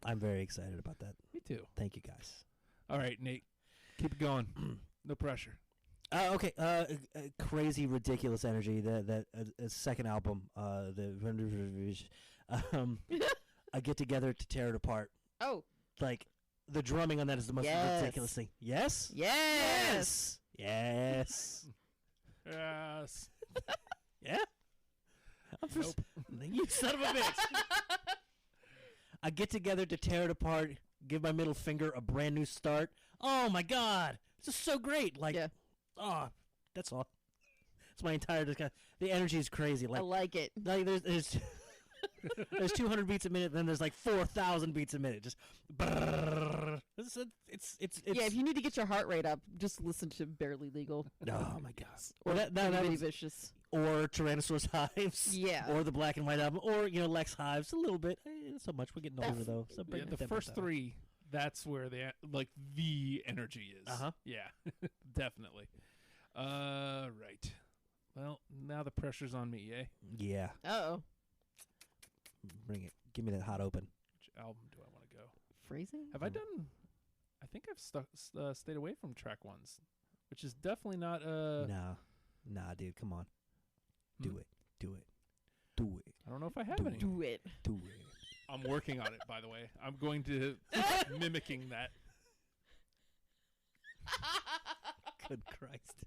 I'm very excited about that. Me too. Thank you, guys. All right, Nate. Keep it going. No pressure. Okay. Crazy, ridiculous energy. That second album, I Get Together to Tear It Apart. Oh. Like, the drumming on that is the most ridiculous thing. Yes? Yes! Yes. Yes. Yeah? Nope. You son of a bitch. I Get Together to Tear It Apart, give my middle finger a brand new start. Oh, my God. This is so great. Like, that's all. It's my entire discussion. The energy is crazy. Like, I like it. Like, there's there's 200 beats a minute, then there's like 4,000 beats a minute. Just it's Yeah, if you need to get your heart rate up, just listen to Barely Legal. Oh my God. Or that Bitty was, Vicious. or Tyrannosaurus Hives. Yeah. Or the Black and White album. Or, Lex Hives. A little bit. Not so much. We're getting older, though. So bring The first 3, that's where the energy is. Uh-huh. Yeah, definitely. Right. Well, now the pressure's on me, eh? Yeah. Uh-oh. Bring it. Give me that hot open. Which album do I want to go? Freezing? Have I done... I think I've stayed away from track 1s, which is definitely not... Nah, dude, come on. Do it. Do it. Do it. I don't know if I have any. Do it. Do it. I'm working on it, by the way. I'm going to mimicking that. Good Christ.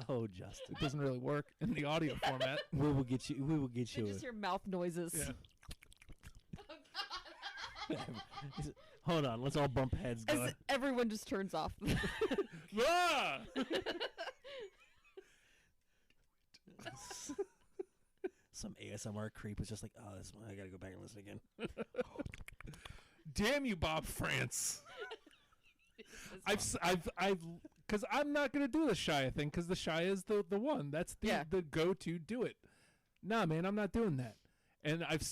Oh, Justin. It doesn't really work in the audio format. We will get you. We will get you. Just your mouth noises. Yeah. Hold on. Let's all bump heads. As Going. everyone just turns off. Ah! Some ASMR creep was just like, oh, this one, I gotta go back and listen again. Damn you, Bob France. Because I'm not gonna do the Shia thing because the Shia is the one that's the go-to. Do it. Nah, man, I'm not doing that. And I've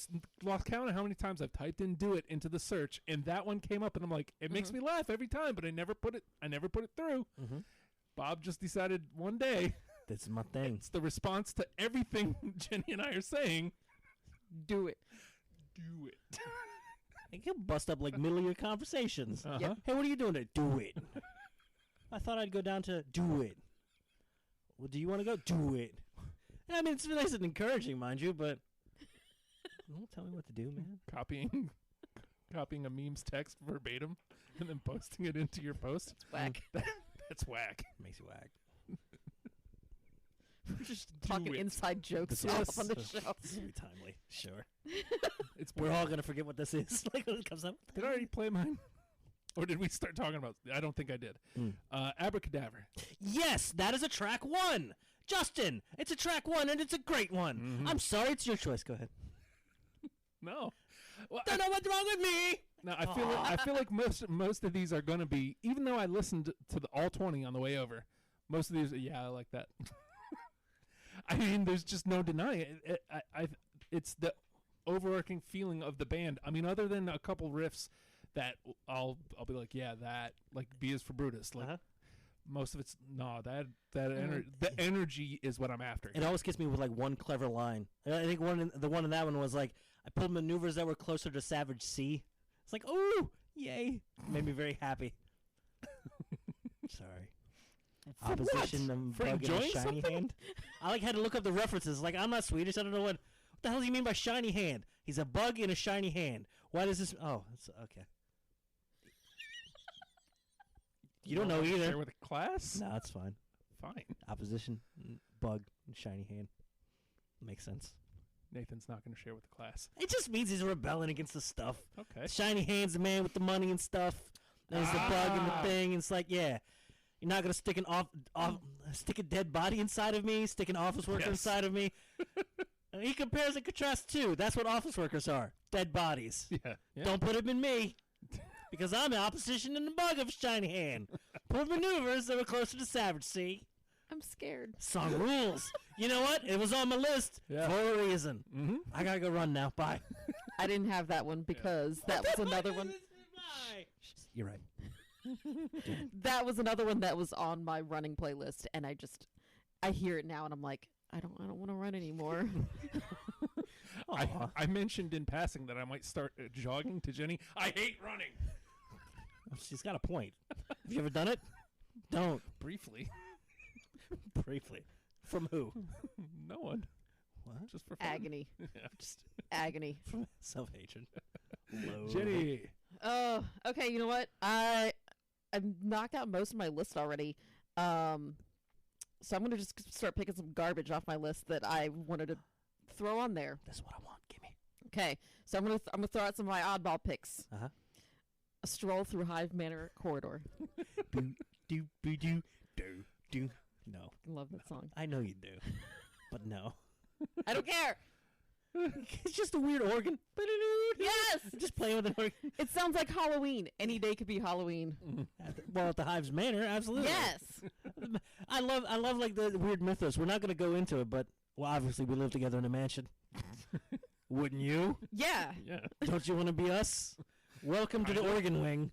lost count of how many times I've typed in "do it" into the search, and that one came up, and I'm like, it makes me laugh every time, but I never put it through. Mm-hmm. Bob just decided one day. That's my thing. It's the response to everything Jenny and I are saying. Do it. Do it. It can bust up like middle of your conversations. Uh-huh. Yep. Hey, what are you doing? Do it. I thought I'd go down to do it. Well, do you want to go? Do it. And I mean, it's nice and encouraging, mind you, but don't tell me what to do, man. Copying a meme's text verbatim and then posting it into your post. It's whack. That's whack. Makes you whack. We're just talking inside jokes off on the show. This will be timely. Sure. We're all going to forget what this is. Like when it comes up. Did I already play mine? Or did we start talking about... I don't think I did. Abracadabra. Yes, that is a track 1. Justin, it's a track 1, and it's a great one. Mm-hmm. I'm sorry, it's your choice. Go ahead. No. Well, don't know what's wrong with me. No, I feel like most of these are going to be... Even though I listened to the all 20 on the way over, most of these... Yeah, I like that. I mean, there's just no denying it. It's the overarching feeling of the band. I mean, other than a couple riffs that I'll be like, yeah, that, like B is for Brutus. Like, most of it's, the energy is what I'm after. It always gets me with like one clever line. I think the one in that one was like, I pulled maneuvers that were closer to Savage C. It's like, oh, yay. Made me very happy. Sorry. For Opposition what? and For bug and a enjoying shiny something? hand. I like had to look up the references. Like, I'm not Swedish. I don't know what the hell do you mean by shiny hand? He's a bug in a shiny hand. Why does this? Oh, it's okay. You don't know either. Share with a class? No, it's fine. Fine. Opposition, bug, and shiny hand. Makes sense. Nathan's not going to share with the class. It just means he's rebelling against the stuff. Okay. Shiny hands, the man with the money and stuff. There's the bug in the thing. And it's like, yeah, you're not gonna stick stick a dead body inside of me, stick an office worker inside of me. He compares and contrasts too. That's what office workers are: dead bodies. Yeah. Don't put him in me, because I'm the opposition in the bug of shiny hand. Poor maneuvers that were closer to savage. See. I'm scared. Song rules. You know what? It was on my list for a reason. Mm-hmm. I gotta go run now. Bye. I didn't have that one because that was another one. You're right. That was another one that was on my running playlist, and I hear it now, and I'm like, I don't want to run anymore. I mentioned in passing that I might start jogging to Jenny. I hate running. She's got a point. Have you ever done it? Don't. Briefly. Briefly. From who? No one. What? Just for fun. Agony. Yeah. Just agony. From self-hatred. Jenny. Oh, okay. You know what? I've knocked out most of my list already. So I'm gonna just start picking some garbage off my list that I wanted to throw on there. That's what I want. Gimme. Okay. So I'm gonna throw out some of my oddball picks. Uh-huh. A stroll through Hive Manor corridor. Do. No. I love that song. I know you do. But no. I don't care. It's just a weird organ. Yes. Just playing with an organ. It sounds like Halloween. Any day could be Halloween. At the Hives Manor, absolutely. Yes. I love like the weird mythos. We're not going to go into it, but obviously we live together in a mansion. Wouldn't you? Yeah. Yeah. Don't you want to be us? Welcome to the organ wing.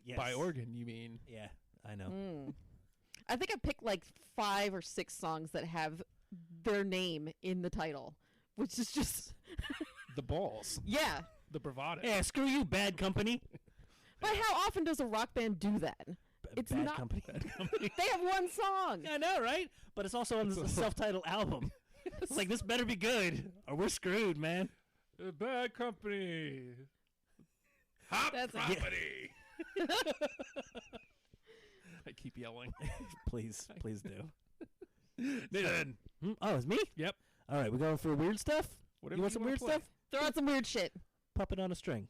Yes. By organ, you mean? Yeah, I know. I think I picked like 5 or 6 songs that have their name in the title, which is just The balls. yeah. The bravado. Yeah, screw you, Bad Company. But how often does a rock band do that? It's Bad not. Company. They have one song. I know, right? But it's also on the self-titled album. It's like, this better be good, or we're screwed, man. Bad company. Hot That's property. I keep yelling. Please do. Nathan. Oh, it's me? Yep. All right, we going for weird stuff? Whatever You want some wanna weird play. stuff? Throw out some weird shit. Puppet on a string.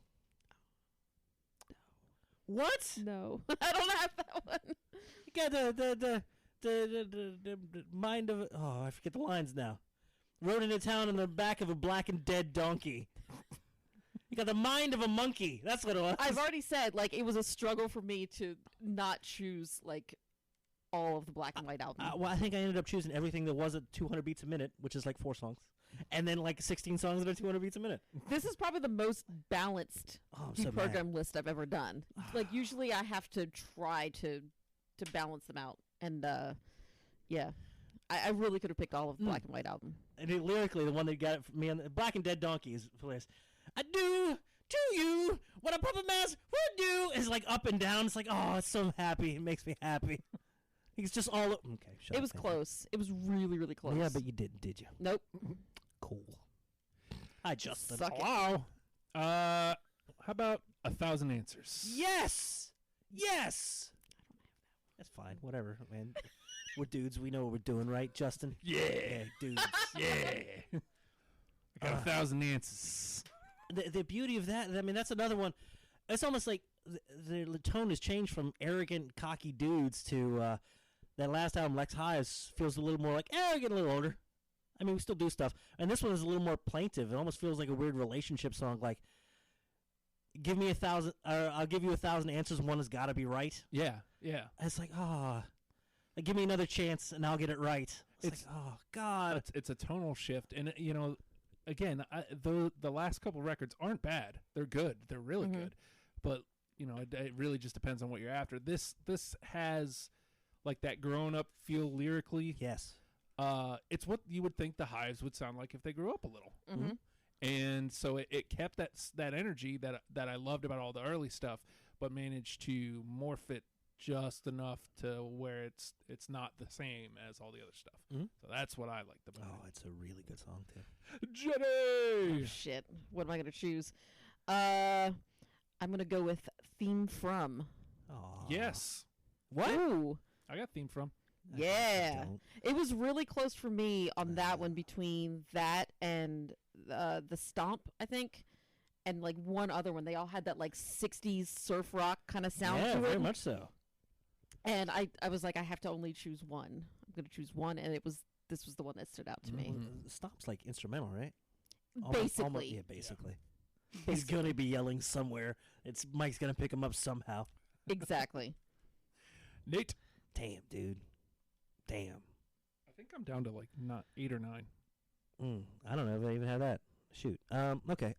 What? No, I don't have that one. You got the mind of... Oh, I forget the lines now. Rode into town on the back of a black and dead donkey. You got the mind of a monkey. That's what it was. I've already said, like, it was a struggle for me to not choose, like, all of the Black and White album. Well, I think I ended up choosing everything that was at 200 beats a minute, which is like 4 songs. And then like 16 songs that are 200 beats a minute. This is probably the most balanced deprogrammed list I've ever done. Like, usually I have to try to balance them out. And, yeah. I really could have picked all of the Black and White album. And lyrically, the one that got it for me on the Black and Dead Donkey is hilarious. I do to you what a puppet master would do. Is like up and down. It's like, oh, it's so happy. It makes me happy. It's just all okay. It was close. It was really, really close. Yeah, but you didn't, did you? Nope. Cool. Hi, Justin. Suck it. Wow. How about 1,000 Answers? Yes. Yes. That's fine. Whatever, man. We're dudes. We know what we're doing, right, Justin? Yeah. Dudes. Yeah. I got 1,000 Answers. The beauty of that, I mean, that's another one. It's almost like the tone has changed from arrogant, cocky dudes to that last album, Lex Hives, feels a little more like arrogant, a little older. I mean, we still do stuff. And this one is a little more plaintive. It almost feels like a weird relationship song, like, give me 1,000, or I'll give you 1,000 answers, one has got to be right. Yeah, yeah. And it's like, like, give me another chance and I'll get it right. It's like, oh, God. It's a tonal shift. And, again, the last couple records aren't bad. They're good. They're really good. But, it really just depends on what you're after. This has, like, that grown-up feel lyrically. Yes. It's what you would think the Hives would sound like if they grew up a little. Mm-hmm. And so it kept that energy that I loved about all the early stuff, but managed to morph it just enough to where it's not the same as all the other stuff. So that's what I liked about it. Oh, it's a really good song, too. Jennie! Oh, shit. What am I going to choose? I'm going to go with Theme From. Oh. Yes. What? Ooh. I got Theme From. Yeah. Don't. It was really close for me on that one between that and the Stomp, I think, and like one other one. They all had that like 60s surf rock kind of sound Yeah, to very it. much so. And I was like, I have to only choose one. I'm going to choose one, and this was the one that stood out to me. Stomp's like instrumental, right? Basically. Yeah, basically. He's going to be yelling somewhere. Mike's going to pick him up somehow. Exactly. Nate. Damn, dude. Damn. I think I'm down to like not 8 or 9. I don't know if I even have that. Shoot. Okay.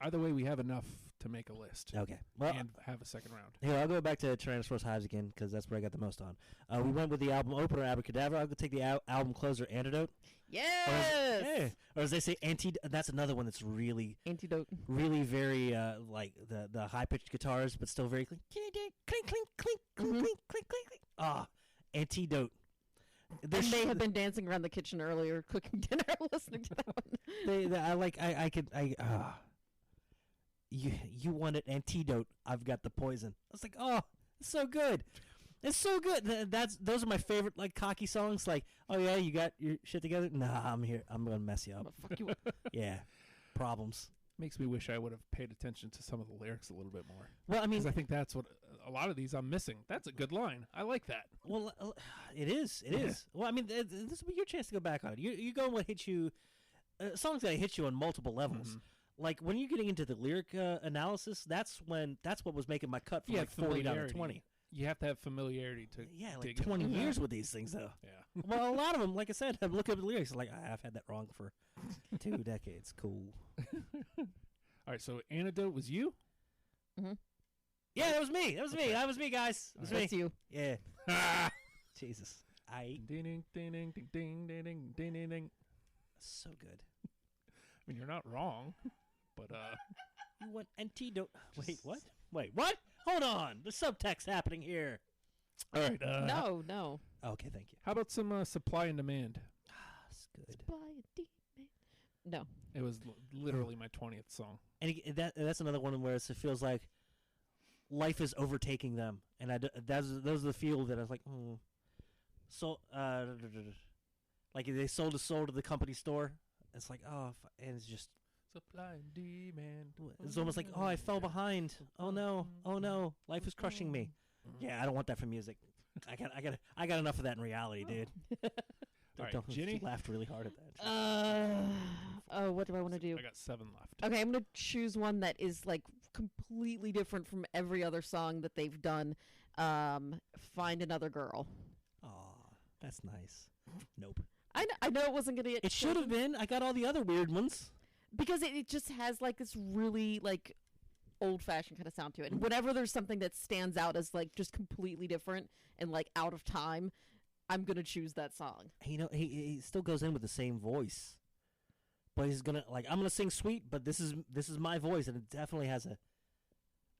Either way, we have enough to make a list Okay. Well, and have a second round. here, I'll go back to Tyrannosaurus Hives again because that's where I got the most on. We went with the album opener, Abracadabra. I'll go take the album closer, Antidote. Yes. Or as they say, That's another one that's really, Antidote. really very like the high pitched guitars, but still very clink, clink, clink, clink, clink, clink, clink, clink, clink. Ah, Antidote. And they have been dancing around the kitchen earlier, cooking dinner, listening to that one. You wanted Antidote. I've got the poison. I was like, oh, it's so good. It's so good. Those are my favorite like cocky songs. Like, oh yeah, you got your shit together. Nah, I'm here. I'm gonna mess you I'm up. gonna fuck you up. Yeah, problems. Makes me wish I would have paid attention to some of the lyrics a little bit more. Well, I mean, Because I think that's what a lot of these I'm missing. That's a good line. I like that. well, it is. It is. Well, I mean, this will be your chance to go back on it. You go and what hit you. Songs that hit you on multiple levels. Mhm. Like when you're getting into the lyric analysis, that's what was making my cut from Yeah, like 40 down to familiarity. 20. You have to have familiarity to Yeah, like dig it. 20 years with these things though. Yeah. Well, a lot of them, like I said, I'm looking at the lyrics. Like I've had that wrong for 2 decades. Cool. All right, so Antidote was you? Yeah, that was me. That was me. Okay. That was me, guys. That was me. That's you. Yeah. Jesus. Ding, ding, ding, ding, ding, ding, ding, ding, ding, ding. So good. I mean, you're not wrong, but You want Antidote? Wait, what? Wait, what? Hold on. There's subtext happening here. all right. No. Okay, thank you. How about some supply and demand? That's good. Buy a demon. No. It was literally my 20th song. And that's another one where it feels like life is overtaking them, and those are the feel that I was like, so like they sold a soul to the company store. It's like, oh, and it's just Supply and demand. it's almost like, oh, I fell behind. Oh no, life is crushing me. Yeah, I don't want that for music. I got enough of that in reality, dude. All right, Jennie? You laughed really hard at that. What do I want to do? I got 7 left. Okay, I'm going to choose one that is like completely different from every other song that they've done. Find Another Girl. Aw, that's nice. Nope. I know it wasn't going to get It should have chosen been. I got all the other weird ones. because it just has like this really like old-fashioned kind of sound to it. And whenever there's something that stands out as like just completely different and like out of time, I'm going to choose that song. You know, he still goes in with the same voice, but he's gonna I'm gonna sing sweet, but this is my voice, and it definitely has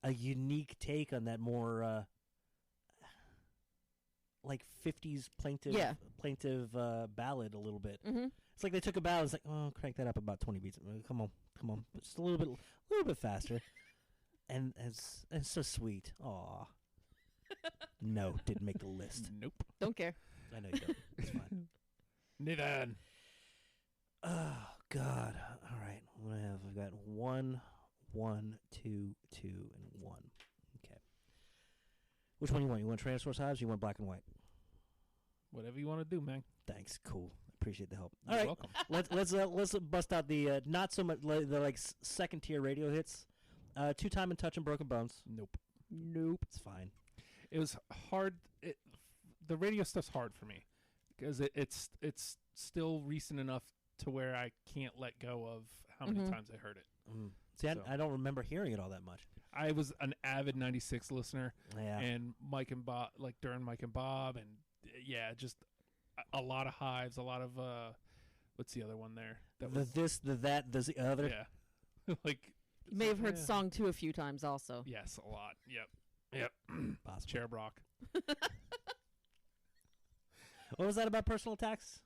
a unique take on that more like 50s plaintive ballad a little bit. Mm-hmm. It's like they took a ballad, it's like, oh, crank that up about 20 beats. Come on, just a little bit faster, and it's so sweet. Aw. No, didn't make the list. Nope. Don't care. I know you don't. It's fine. Nathan. Oh God! All right, I've got 1, 1, 2, 2, and 1. Okay. Which one you want? You want Tyrannosaurus Hives? Or you want Black and White? Whatever you want to do, man. Thanks. Cool. Appreciate the help. All You're right. welcome. let's bust out the not so much the second tier radio hits. Two Time and Touch and Broken Bones. Nope. It's fine. It was hard. The radio stuff's hard for me because it's still recent enough to where I can't let go of how many times I heard it. See, So. I don't remember hearing it all that much. I was an avid 96 listener, Yeah. and Mike and Bob, like during Mike and Bob, and yeah, just a lot of Hives, a lot of what's the other one there? That was the other. yeah, like You may have heard yeah. Song 2 a few times also. Yes, a lot. Yep. Possible. Chair Brock. What was that about personal attacks?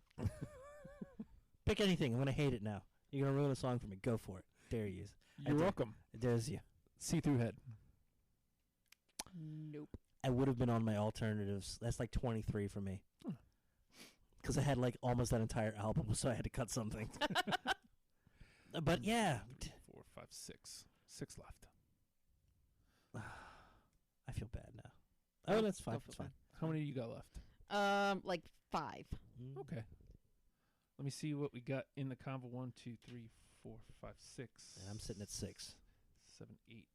Pick anything. I'm gonna hate it now. You're gonna ruin a song for me. Go for it. Dare you? You're welcome. There's you. See through head. Nope. I would have been on my alternatives. That's like 23 for me. Because I had like almost that entire album, so I had to cut something. But yeah. 3, 4, 5, 6. 6 left. I feel bad now. Oh, that's fine. That's fine. How many you got left? Like 5. Okay. Let me see what we got in the combo. 1, 2, 3, 4, 5, 6. And I'm sitting at 6. 7, 8.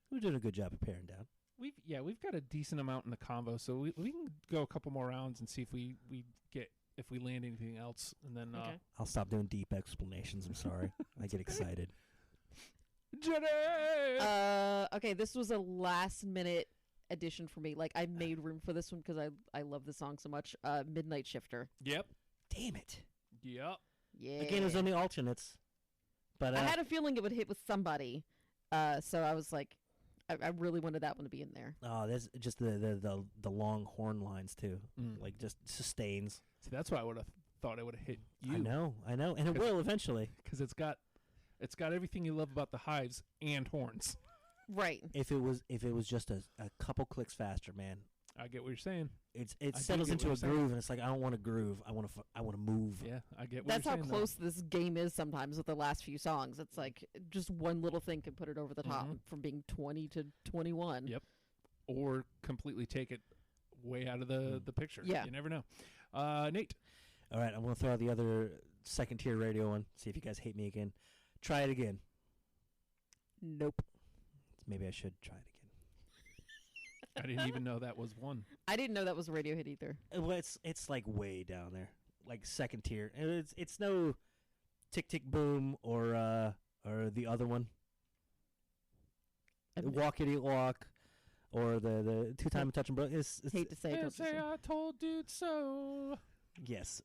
We're doing a good job of paring down. We've got a decent amount in the combo, so we can go a couple more rounds and see if we land anything else, and then Okay. I'll stop doing deep explanations. I'm sorry. I get excited. Jennie. Okay, this was a last minute addition for me. Like, I made room for this one because I love the song so much. Midnight Shifter. Yep. Damn it. Yep. Yeah. Again, it was on the alternates. But I had a feeling it would hit with somebody. So I was like, I really wanted that one to be in there. Oh, there's just the long horn lines too, like just sustains. See, that's why I would have thought it would have hit you. I know, and it will eventually. Because it's got everything you love about the Hives and horns. Right. If it was just a couple clicks faster, man. I get what you're saying. It settles into a groove, and it's like I don't want to groove. I want to move. Yeah, I get what That's you're how saying. close this game is sometimes with the last few songs. It's like just one little thing can put it over the top from being 20 to 21. Yep. Or completely take it way out of the picture. Yeah. You never know. Nate. All right, I'm going to throw out the other second tier radio one. See if you guys hate me again. Try it again. Nope. Maybe I should try it again. I didn't even know that was one. I didn't know that was a radio hit either. Well, it's like way down there, like second tier. And it's no Tick Tick Boom or the other one, Walkity Walk, or the Two Time Touch and Bro. It's Hate to say it. Say I told dude so. Yes,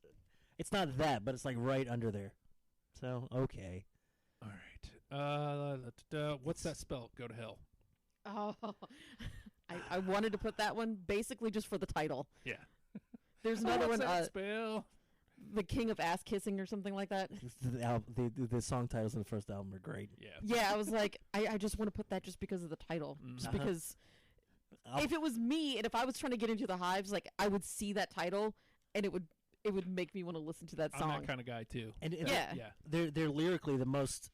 it's not that, but it's like right under there. So okay. All right. What's that spell? Go to hell. Oh, I wanted to put that one basically just for the title. Yeah. There's another What's one, that spell? The King of Ass Kissing or something like that. The song titles in the first album are great. Yeah. Yeah, I was like, I just want to put that just because of the title. Just because if it was me and if I was trying to get into the Hives, like I would see that title and it would make me want to listen to that song. I'm that kind of guy too. And yeah. They're lyrically the most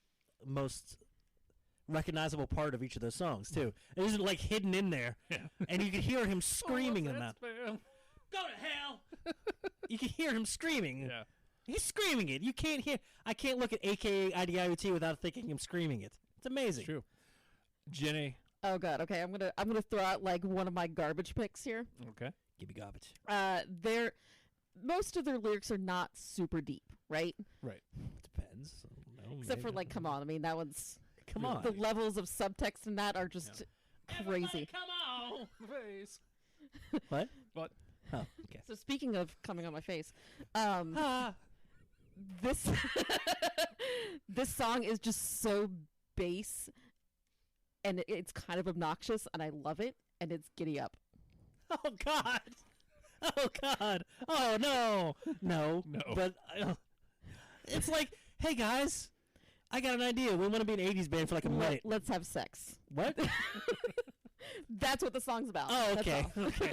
recognizable part of each of those songs too. It isn't like hidden in there, and you can hear him screaming them out. Go to hell! You can hear him screaming. Yeah, he's screaming it. You can't hear. I can't look at AKA IDIOT without thinking him screaming it. It's amazing. It's true. Jennie. Oh god. Okay, I'm gonna throw out like one of my garbage picks here. Okay. Give me garbage. Most of their lyrics are not super deep, right? Right. Depends. Except for like, come on. I mean, that one's. Come on. The levels of subtext in that are just crazy. Come on. Face. What? What? Oh, okay. So speaking of coming on my face, this this song is just so bass, and it's kind of obnoxious, and I love it, and it's Giddy Up. Oh God. Oh God. Oh no. No. But it's like, hey guys, I got an idea. We want to be an 80s band for like a minute. Let's have sex. What? That's what the song's about. Oh, That's okay. all. Okay.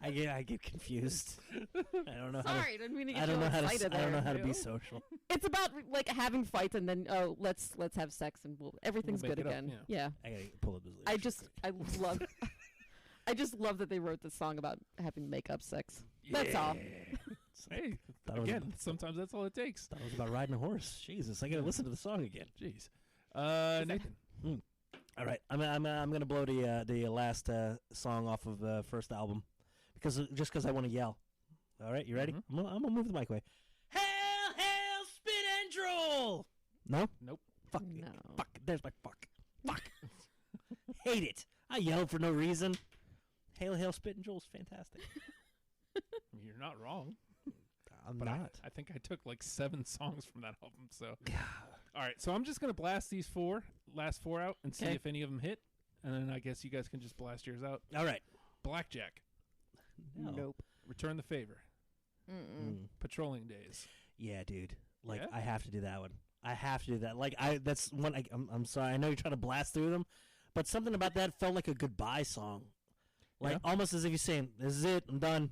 I get confused. I don't know. Sorry, I didn't mean to get I don't you know how to. excited I don't know there. how to be social. It's about like having fights and then let's have sex and everything's We'll make good it up, again. Yeah. I gotta pull up his lyrics. I just love that they wrote this song about having makeup sex. That's all. Hey, Thought again, sometimes that's all it takes. Thought it was about riding a horse. Jesus, I gotta listen to the song again. Jeez. Nathan. All right, I'm gonna blow the last song off of the first album because I want to yell. All right, you ready? I'm gonna move the mic away. Hail, hail, spit and drool. No. Nope. Fuck. No. Fuck. There's my fuck. Fuck. Hate it. I yelled for no reason. Hail, hail, spit and drool's fantastic. You're not wrong. I'm But not. I think I took like 7 songs from that album. So, all right. So I'm just gonna blast these last four out and see if any of them hit, and then I guess you guys can just blast yours out. All right. Blackjack. No. Nope. Return the Favor. Mm-mm. Patrolling Days. Yeah, dude. Like Yeah? I have to do that one. I have to do that. Like that's one. I'm sorry. I know you're trying to blast through them, but something about that felt like a goodbye song. like Yeah. almost as if he's saying, "This is it, I'm done."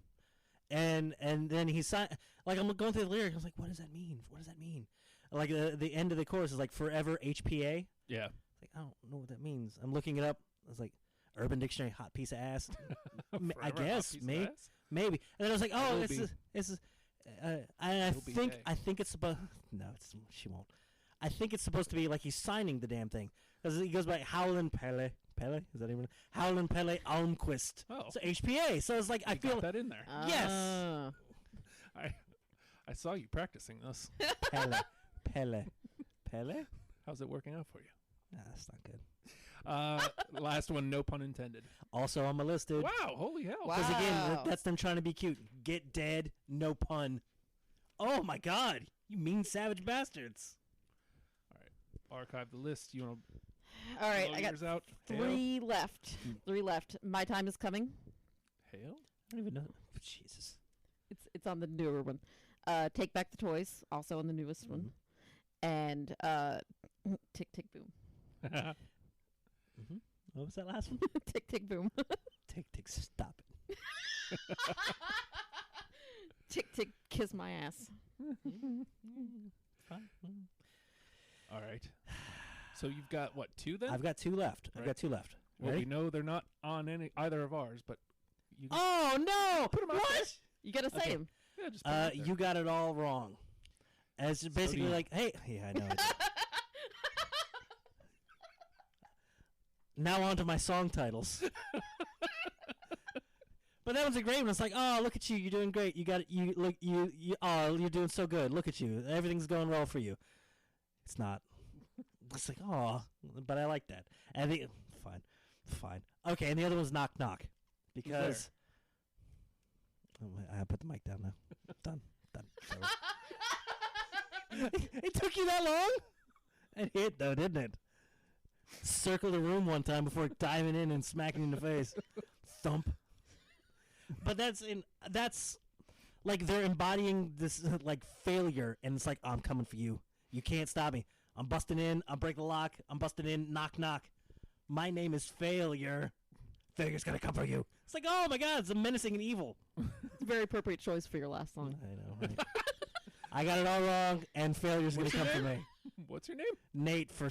And then he's like I'm going through the lyric. I was like, "What does that mean? What does that mean?" Like the end of the chorus is like "Forever HPA." Yeah. Like I don't know what that means. I'm looking it up. I was like, Urban Dictionary, hot piece of ass. I Forever hot guess piece of maybe. ass? Maybe. And then I was like, oh, Will this be. is. I Will be think gay. I think it's supposed. No, she won't. I think it's supposed to be like he's signing the damn thing because he goes by Howlin' Pele. Pele, is that even Howlin' Pele Almquist? Oh, So HPA. So it's like I you feel got that in there. Yes. Oh. I saw you practicing this. Pele. How's it working out for you? Nah, that's not good. Last one, no pun intended. Also on my list, dude. Wow, holy hell. Wow. Because again, that's them trying to be cute. Get dead, no pun. Oh my God, you mean savage bastards. Archive the list. You want All to right, I got yours out? three left. Three left. My Time Is Coming. Hail? I don't even know. Jesus. It's on the newer one. Take Back the Toys, also on the newest one. And Tick Tick Boom. What was that last one? Tick Tick Boom. Tick tick, stop it. Tick Tick Kiss My Ass. Fine. All right. So you've got, what, two then? I've got two left. Right. I've got two left. Well, Ready? we know they're not on either of ours, but you can Oh no! put them out there. You gotta say Okay. him. Yeah, just put 'em out there. You got it all wrong. As basically you. like, hey, yeah, I know. Now on to my song titles. But that one's a great one. It's like, oh, look at you, you're doing great. You got it. You look, oh, you're doing so good. Look at you, everything's going well for you. It's not. It's like, oh, but I like that. And the fine. Okay, and the other one's Knock Knock, because I put the mic down now. Done. It took you that long? It hit though, didn't it? Circle the room one time before diving in and smacking in the face. Thump. But that's like they're embodying this like failure, and it's like, oh, I'm coming for you. You can't stop me. I'm busting in. I'm breaking the lock. I'm busting in. Knock knock. My name is Failure. Failure's gonna come for you. It's like, oh my God, it's a menacing and evil. It's a very appropriate choice for your last song. I know, right? I got it all wrong, and Failure's gonna What's your come for name? me. What's your name? Nate for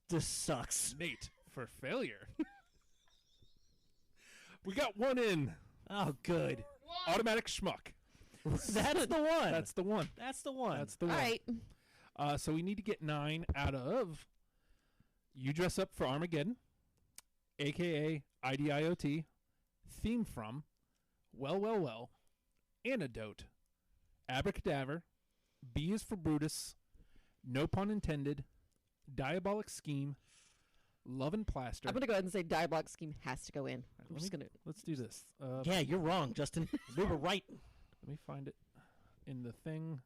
this sucks. Nate for failure. We got one in. Oh, good. Automatic schmuck. That's the one. That's the one. That's the one. That's the All one. right. So we need to get 9 out of You Dress Up for Armageddon, a.k.a. IDIOT, Theme From, Well, Antidote, Abracadabra, B is for Brutus, No Pun Intended, Diabolic Scheme, Love and Plaster. I'm gonna go ahead and say Diabolic Scheme has to go in. I'm just gonna. Let's do this. Yeah, you're wrong, Justin. We were right. Let me find it in the thing.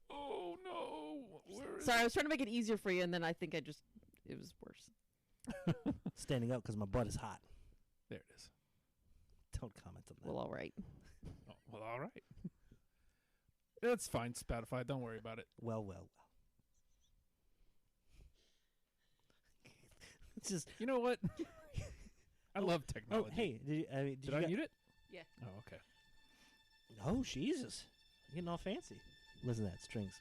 Oh, no. Where is Sorry, I was trying to make it easier for you, and then I think it was worse. Standing up because my butt is hot. There it is. Don't comment on that. Well, all right. Oh, well, all right. That's fine, Spotify. Don't worry about it. Well. It's just. You know what? I love Oh, technology. hey, did Did you I got- mute it? Yeah. Oh, okay. Oh, Jesus. You're getting all fancy. Listen to that, strings.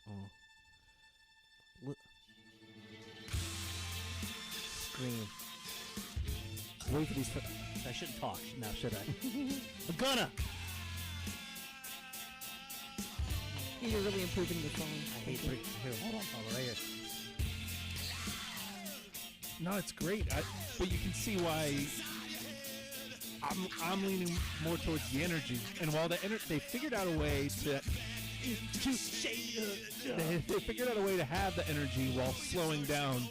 Scream. Wait for these. I shouldn't talk now, should I? I'm gonna. You're really improving the song. I hate break. Here, hold on, right here. No, it's great. But you can see why I'm leaning more towards the energy. And while they figured out a way to they figured out a way to have the energy while slowing down.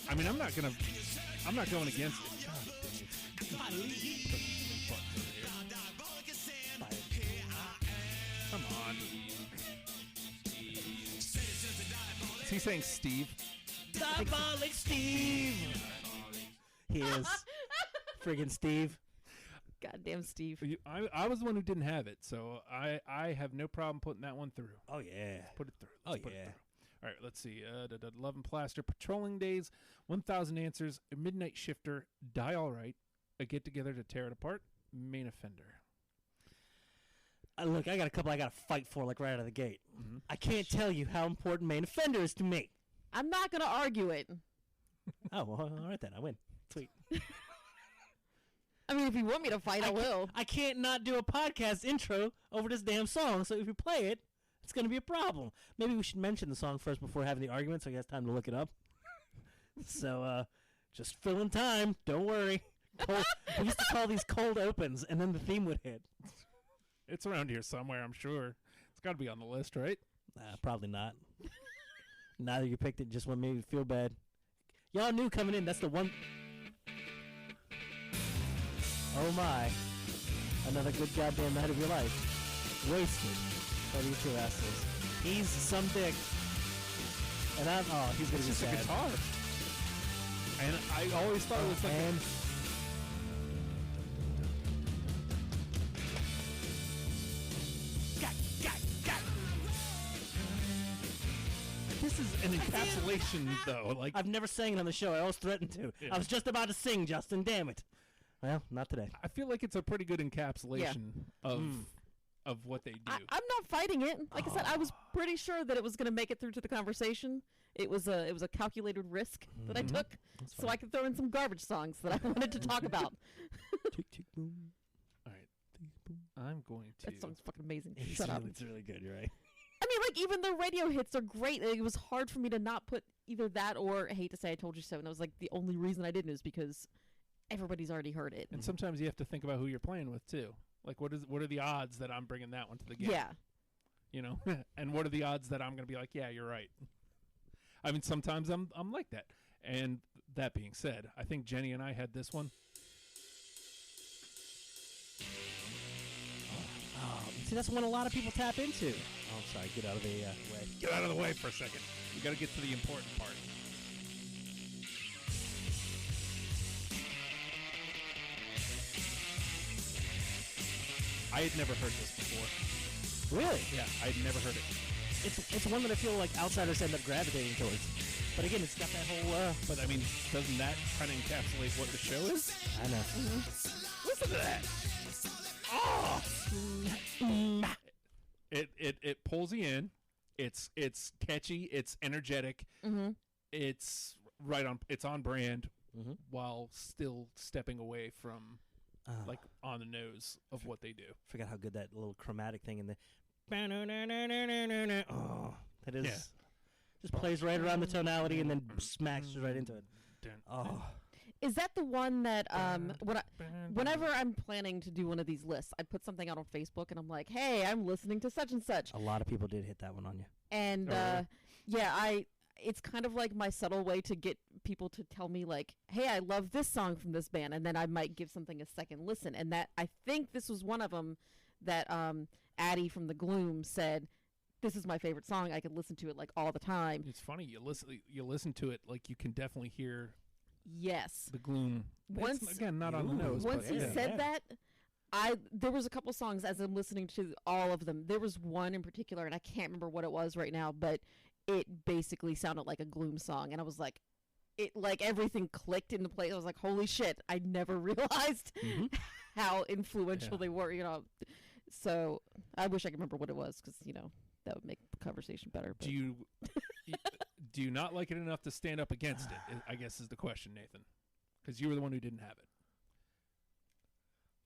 I mean, I'm not going against it. God, come on. Is he saying Steve? Diabolic Steve. He is. Friggin' Steve. Goddamn Steve. I was the one who didn't have it, so I have no problem putting that one through. Oh, yeah. Put it through. Oh, Let's put it yeah. through. All right, let's see. Love and Plaster, Patrolling Days, 1,000 Answers, Midnight Shifter, Die All Right, a get-together to tear it apart. Main offender. Look, I got a couple I got to fight for, like, right out of the gate. Mm-hmm. I can't tell you how important main offender is to me. I'm not going to argue it. Oh, well, all right then. I win. Sweet. I mean, if you want me to fight, I will. I can't not do a podcast intro over this damn song, so if you play it, it's going to be a problem. Maybe we should mention the song first before having the argument so he has time to look it up. So, just fill in time. Don't worry. We used to call these cold opens, and then the theme would hit. It's around here somewhere, I'm sure. It's got to be on the list, right? Probably not. Neither you picked it, just what made me feel bad. Y'all knew coming in, that's the one... Oh my. Another good goddamn night of your life. Wasted. By these two assholes. He's some dick. And I'm... Oh, he's going to be just sad. a guitar. And I always thought it was like... And... This is an encapsulation, though. Like I've never sang it on the show. I always threatened to. Yeah. I was just about to sing, Justin. Damn it. Well, not today. I feel like it's a pretty good encapsulation of what they do. I'm not fighting it. Like I said, I was pretty sure that it was going to make it through to the conversation. It was a calculated risk that I took, so I could throw in some garbage songs that I wanted to talk about. Tick, tick, boom. All right, I'm going to. That song's fucking amazing. It's Shut up. It's really good. You're right. I mean, like, even the radio hits are great. It was hard for me to not put either that or I Hate to Say I Told You So. And I was like, the only reason I didn't is because everybody's already heard it. And sometimes you have to think about who you're playing with, too. Like, what are the odds that I'm bringing that one to the game? Yeah. You know? And what are the odds that I'm going to be like, yeah, you're right. I mean, sometimes I'm like that. And that being said, I think Jennie and I had this one. See, that's one a lot of people tap into. Oh, I'm sorry. Get out of the way. Get out of the way for a second. You got to get to the important part. I had never heard this before. Really? Yeah, I had never heard it. It's one that I feel like outsiders end up gravitating towards. But again, it's got that whole... But, I mean, doesn't that kind of encapsulate what the show is? I know. Listen to that. Oh! It pulls you in. It's catchy. It's energetic. Mm-hmm. It's right on. It's on brand, while still stepping away from like on the nose of what they do. Forgot how good that little chromatic thing in the. Oh, that is. Yeah. Just plays right around the tonality and then smacks right into it. Oh. Is that the one that whenever I'm planning to do one of these lists, I put something out on Facebook and I'm like, hey, I'm listening to such and such. A lot of people did hit that one on you. And it's kind of like my subtle way to get people to tell me like, hey, I love this song from this band, and then I might give something a second listen. And that I think this was one of them that Addie from The Gloom said, this is my favorite song. I could listen to it like all the time. It's funny, you listen to it, like you can definitely hear Yes. the Gloom. Once it's, again, not on the nose. Once but he yeah. said that, there was a couple songs as I'm listening to all of them. There was one in particular, and I can't remember what it was right now, but it basically sounded like a Gloom song, and I was like, everything clicked into place. I was like, holy shit! I never realized how influential they were. You know, so I wish I could remember what it was because that would make the conversation better. But. Do you not like it enough to stand up against it? I guess is the question, Nathan, because you were the one who didn't have it.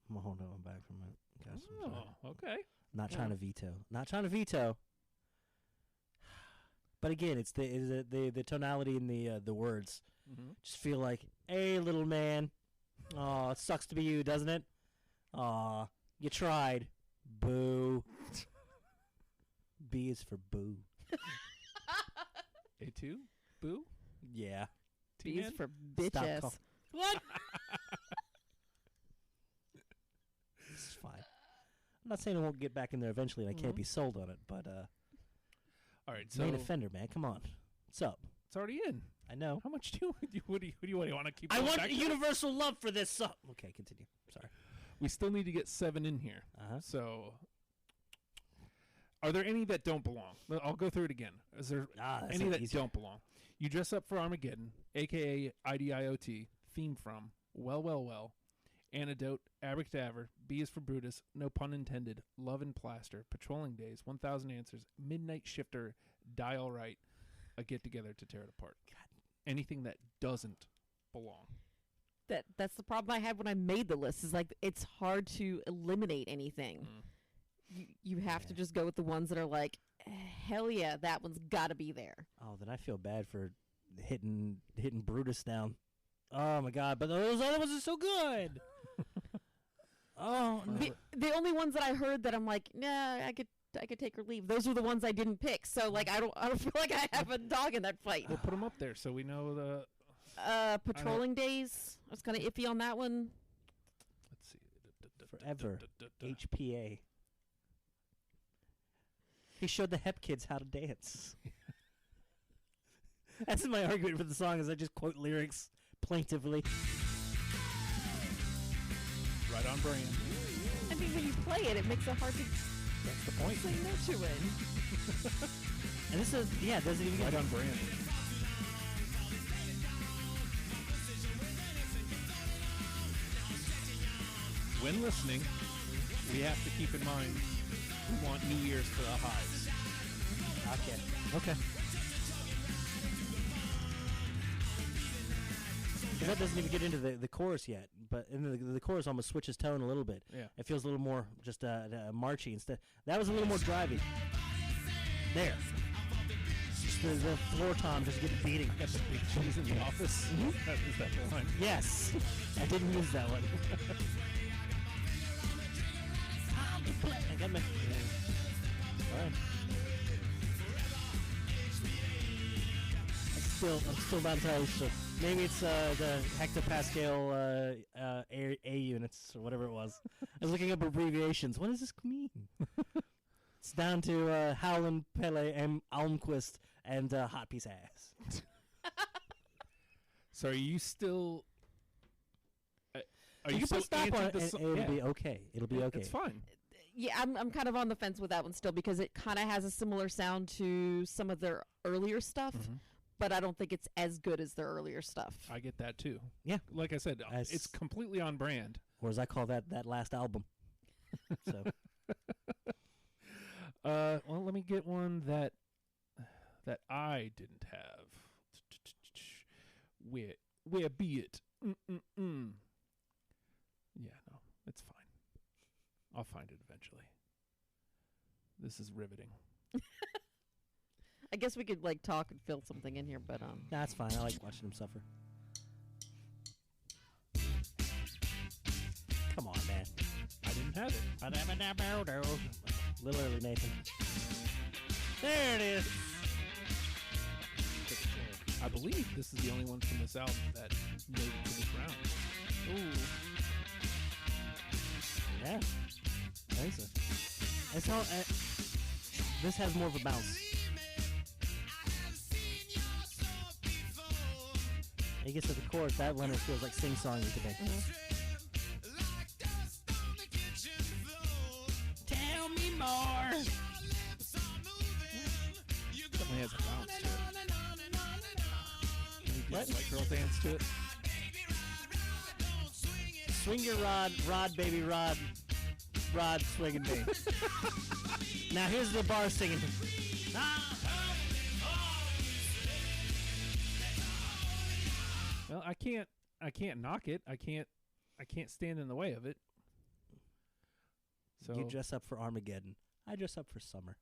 I'm gonna hold on back from it. Guys, Oh, okay. Not trying to veto. Not trying to veto. But again, it's the tonality and the words. Just feel like, hey, little man. Oh, it sucks to be you, doesn't it? Aw, you tried. Boo. B is for boo. A2? Boo? Yeah. B is T-Man? for bitches. What? It's fine. I'm not saying I won't get back in there eventually and I can't be sold on it, but All right, so main offender, man. Come on. What's up? it's already in. I know. How much do you what do you want to keep? I going want back to? universal love for this song. Okay, continue. Sorry. We still need to get 7 in here. So, are there any that don't belong? Well, I'll go through it again. Is there any that don't belong? You Dress Up for Armageddon, a.k.a. IDIOT, theme from Well, Well, Well, Antidote, Abracadabra, B is for Brutus, no pun intended, Love and Plaster, Patrolling Days, 1,000 Answers, Midnight Shifter, Die All Right, A Get Together to Tear It Apart. God. Anything that doesn't belong. That's the problem I had when I made the list. Is like it's hard to eliminate anything. You have to just go with the ones that are like, hell yeah, that one's got to be there. Oh, then I feel bad for hitting Brutus down. Oh my God! But those other ones are so good. Oh, no. The only ones that I heard that I'm like, nah, I could take or leave. Those are the ones I didn't pick. So like, I don't feel like I have a dog in that fight. We'll put them up there so we know the. Patrolling Days. I was kind of iffy on that one. Let's see. Forever. HPA. He showed the Hep kids how to dance. That's my argument for the song is I just quote lyrics plaintively. Right on brand. I mean, when you play it, it makes it hard to That's the point. say no to it. And this is, doesn't even right get on brand. When listening, we have to keep in mind we want New Year's for the Hives. Okay. That doesn't even get into the chorus yet, but in the chorus almost switches tone a little bit. Yeah. It feels a little more just marchy instead. That was a little more drivey. There. Just the floor tom just getting beating. Got the big cheese in the office. Mm-hmm. Is that the line? Yes. I didn't use that one. I got my... All right. I'm still not entirely sure. Maybe it's the hectopascal A units or whatever it was. I was looking up abbreviations. What does this mean? It's down to Howlin' Pele and Almquist and Hot Piece Ass. So are you still... you can stop on it and it'll be okay. It'll be okay. It's fine. Yeah, I'm kind of on the fence with that one still because it kind of has a similar sound to some of their earlier stuff, but I don't think it's as good as their earlier stuff. I get that too. Yeah. Like I said, it's completely on brand. Or as I call that last album. So. Well, let me get one that I didn't have. Where be it? Yeah, no, it's fine. I'll find it eventually. This is riveting. I guess we could like talk and fill something in here, but That's fine. I like watching him suffer. Come on, man. I didn't have it. A little early, Nathan. There it is. I believe this is the only one from this album that made it to this round. ooh. Yeah. I think so. It's all, this has more of a bounce. It gets to the chorus. That one it feels like sing-songy to me. Tell me more. Definitely has a bounce to it. What? White girl dance to it. Swing your rod, baby, rod, swinging me. Now here's the bar singing. Well, I can't knock it. I can't stand in the way of it. So You dress up for Armageddon. I dress up for summer.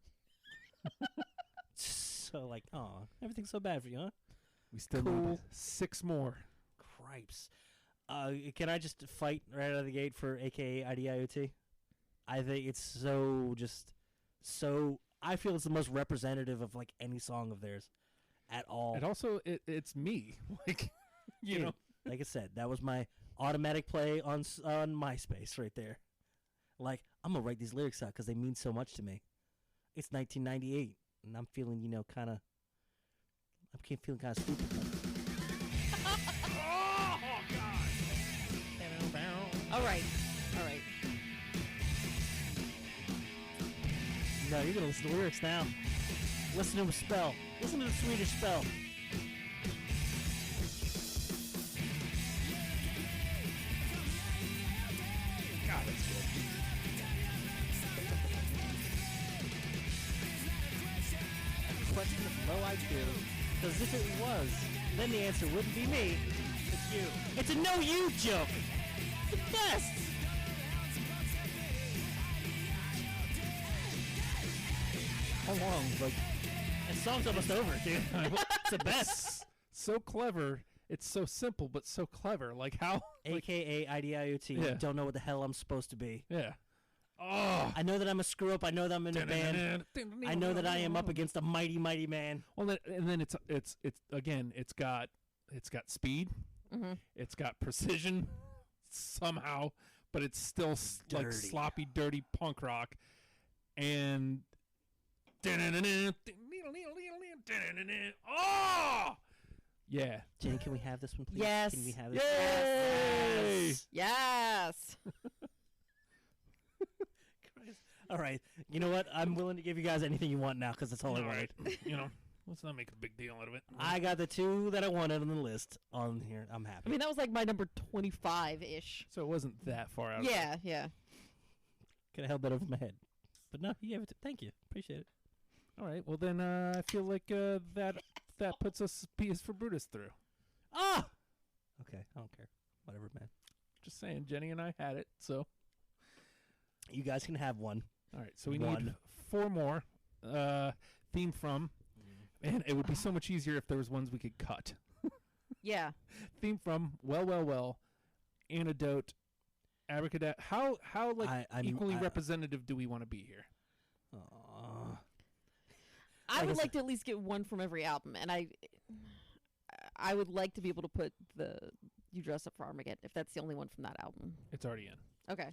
So like, oh, everything's so bad for you, huh? we still need 6 more. Cripes. Can I just fight right out of the gate for AKA IDIOT? I think it's so I feel it's the most representative of like any song of theirs at all. And also, it's me. Like, you know. Like I said, that was my automatic play on MySpace right there. Like, I'm going to write these lyrics out because they mean so much to me. It's 1998, and I'm feeling, kind of, feeling kind of stupid. Oh, God. All right. No, you're going to listen to the lyrics now. Listen to them spell. Listen to the Swedish spell. I do. Because if it was, then the answer wouldn't be me. It's you. It's a no you joke. The best. How long? Like, the song's almost over, dude. It's the best. So clever. It's so simple, but so clever. Like how? AKA IDIOT. Yeah. Don't know what the hell I'm supposed to be. Yeah. Oh. I know that I'm a screw up. I know that I'm in a band. I know that I am up against a mighty, mighty man. Well, and then it's again. It's got speed. Mm-hmm. It's got precision somehow, but it's still like Dirty. sloppy, dirty punk rock. And oh yeah. Jenny, can we have this one, please? Yes. Can we have this? Yay! Yes. Christ. All right. You know what? I'm willing to give you guys anything you want now because that's all I All wanted. right. You know, let's not make a big deal out of it. I got the two that I wanted on the list on here. I'm happy. I mean, that was like my number 25-ish. So it wasn't that far out. Yeah, yeah. Could have held that over my head. But no, you gave it to thank you. Appreciate it. All right. Well, then I feel like that puts us P is for Brutus through. Ah! Okay, I don't care. Whatever, man. Just saying, Jenny and I had it. So You guys can have one. all right. So we One. need 4 more. Theme from, and it would be so much easier if there was ones we could cut. Yeah. Theme from Well, Antidote, Abracadabra. How like I'm- equally I- representative do we want to be here? I Like would I like to at least get one from every album, and I would like to be able to put the You Dress Up for Armageddon if that's the only one from that album. It's already in. Okay.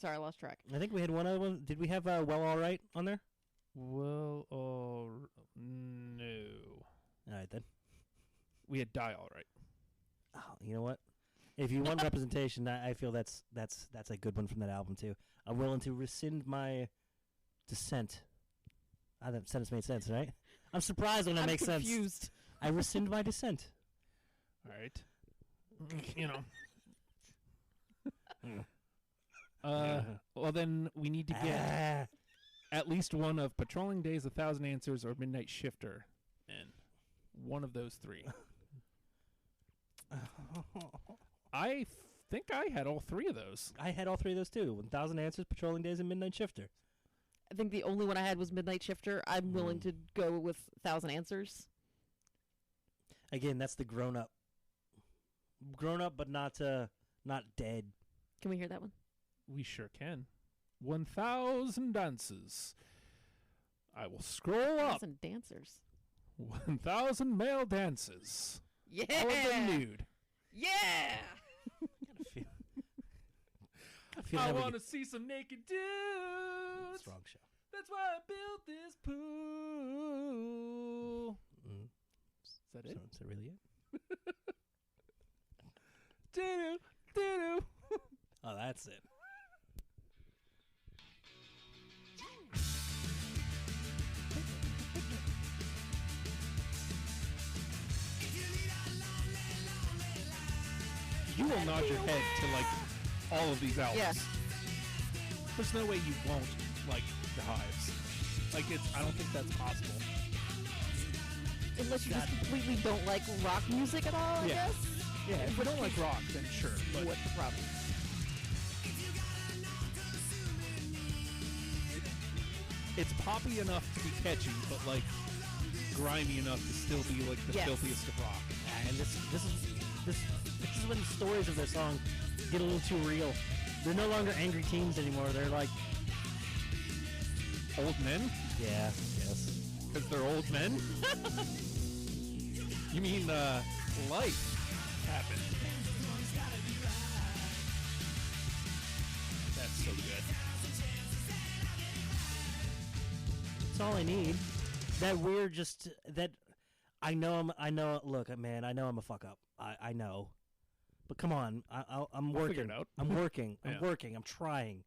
Sorry, I lost track. I think we had one other one. Did we have Well All Right on there? Well, no. All right, then. We had Die All Right. Oh, you know what? If you want representation, I feel that's a good one from that album, too. I'm willing to rescind my dissent. That sentence made sense, right? I'm surprised when that makes sense. I'm confused. I rescind my dissent. All right. You know. Well, then we need to get at least one of Patrolling Days, 1,000 Answers, or Midnight Shifter in. One of those 3. I think I had all 3 of those. I had all 3 of those, too. 1,000 Answers, Patrolling Days, and Midnight Shifter. I think the only one I had was Midnight Shifter. I'm willing to go with 1,000 Answers. Again, that's the grown-up. Grown-up, but not dead. Can we hear that one? We sure can. 1,000 Dances. I will scroll up. 1,000 Dancers. 1,000 Male Dances. Yeah. All of them nude. Yeah. I want to see some naked dudes. That's the wrong show. That's why I built this pool. Is that it? Is that really it? Do do. Oh, that's it. You will nod your head to like all of these albums. Yeah. There's no way you won't like the Hives. Like I don't think that's possible. Unless you just completely don't like rock music at all, I Yeah. guess. Yeah, if you don't like rock, then sure. But What's the problem? it's poppy enough to be catchy, but like grimy enough to still be like the Yes. filthiest of rock. And this is when the stories of their song get a little too real. They're no longer angry teens anymore. They're like Old men? yes. Because they're old men? You mean life happened. That's so good. That's all I need. That weird that I know look, man, I know I'm a fuck up. I know. But come on, I'm We'll working. figure it out. I'm working. I'm Yeah. working. I'm trying.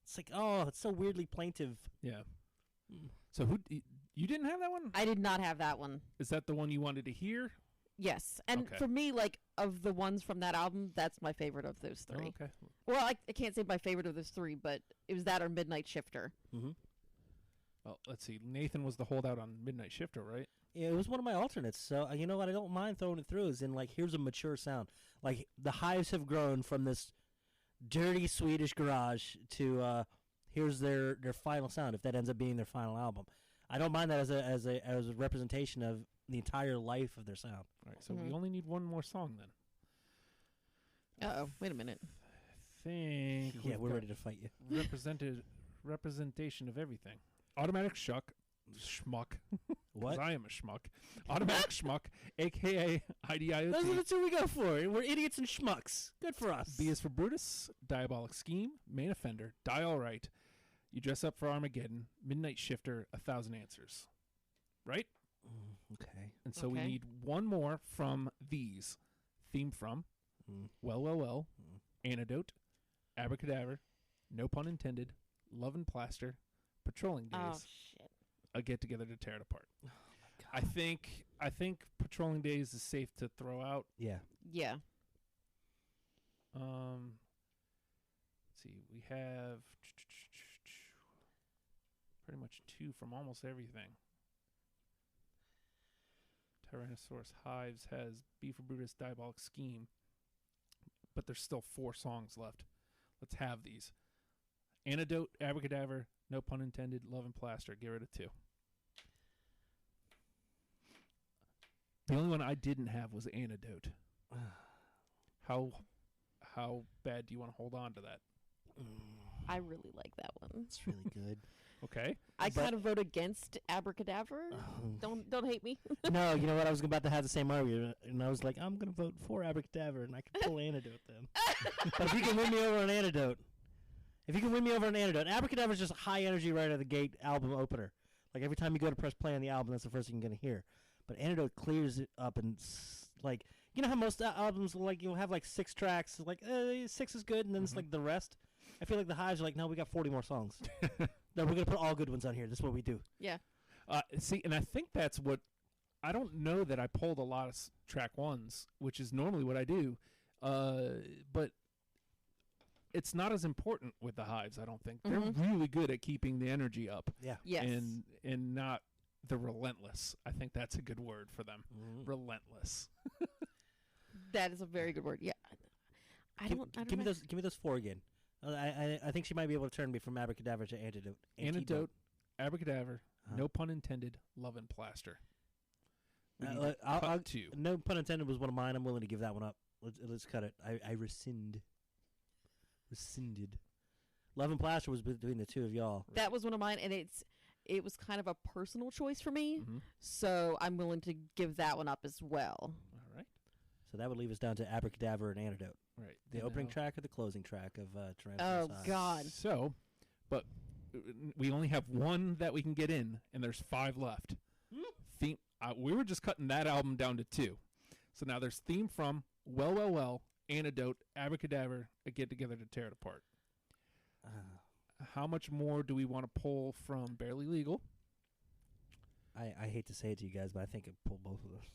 It's like, oh, it's so weirdly plaintive. Yeah. So you didn't have that one? I did not have that one. Is that the one you wanted to hear? Yes. And Okay. for me, like, of the ones from that album, that's my favorite of those 3. Oh, okay. Well, I can't say my favorite of those 3, but it was that or Midnight Shifter. Mm-hmm. Well, let's see. Nathan was the holdout on Midnight Shifter, right? It was one of my alternates, so you know what? I don't mind throwing it through. Is in like, here's a mature sound. Like the Hives have grown from this dirty Swedish garage to here's their final sound. If that ends up being their final album, I don't mind that as a representation of the entire life of their sound. All right, so we only need one more song then. Uh-oh, wait a minute. I think We're ready to fight you. Representation of everything. Automatic Schmuck. What? 'Cause I am a schmuck. Automatic Schmuck, a.k.a. IDIOT. Those are the two we go for. We're idiots and schmucks. Good for us. B is for Brutus, Diabolic Scheme, Main Offender, Die All Right, You Dress Up for Armageddon, Midnight Shifter, 1,000 Answers. Right? Okay. And so we need one more from these. Theme from, Well, Antidote, Abracadabra, No Pun Intended, Love and Plaster, Patrolling Days, Oh, shit. A Get Together to Tear It Apart. Oh my God. I think Patrolling Days is safe to throw out. Yeah. Yeah. Let's see, we have pretty much two from almost everything. Tyrannosaurus Hives has B for Brutus, Diabolic Scheme, but there's still 4 songs left. Let's have these. Antidote, Abracadabra, No Pun Intended, Love and Plaster. Get rid of 2. The only one I didn't have was Antidote. How bad do you want to hold on to that? I really like that one. It's really good. Okay. I But- kind of vote against Abracadabra. Don't hate me. No, you know what? I was about to have the same argument, and I was like, I'm going to vote for Abracadabra, and I can pull Antidote then. But if you can win me over on Antidote, Abracadabra is just a high energy right out of the gate album opener. Like every time you go to press play on the album, that's the first thing you're going to hear. But Antidote clears it up and like, you know how most albums, like, you'll have like 6 tracks, like 6 is good, and then it's like the rest. I feel like the Hives are like, no, we got 40 more songs. No, we're going to put all good ones on here. This is what we do. Yeah. See, and I think that's what, I don't know that I pulled a lot of track 1s, which is normally what I do, but it's not as important with the Hives, I don't think. They're really good at keeping the energy up. Yeah. Yes. And not the relentless. I think that's a good word for them. Relentless. That is a very good word. Yeah. I don't Give me know. those 4 again. I think she might be able to turn me from Abracadabra to Antidote. Antidote, Abracadabra, No Pun Intended, Love and Plaster. We need to cut 2. No Pun Intended was one of mine. I'm willing to give that one up. Let's cut it. I rescinded. Love and Plaster was between the two of y'all. That was one of mine, and it was kind of a personal choice for me, so I'm willing to give that one up as well. All right. So that would leave us down to Abracadabra and Antidote. Right. The And opening now- track or the closing track of Tyrannosaurus Oh, Hives? God. So, but we only have 1 that we can get in, and there's 5 left. Theme. We were just cutting that album down to 2. So now there's Theme from, Well, Antidote, Abracadabra, A Get Together to Tear It Apart. How much more do we want to pull from Barely Legal? I hate to say it to you guys, but I think it pulled both of those.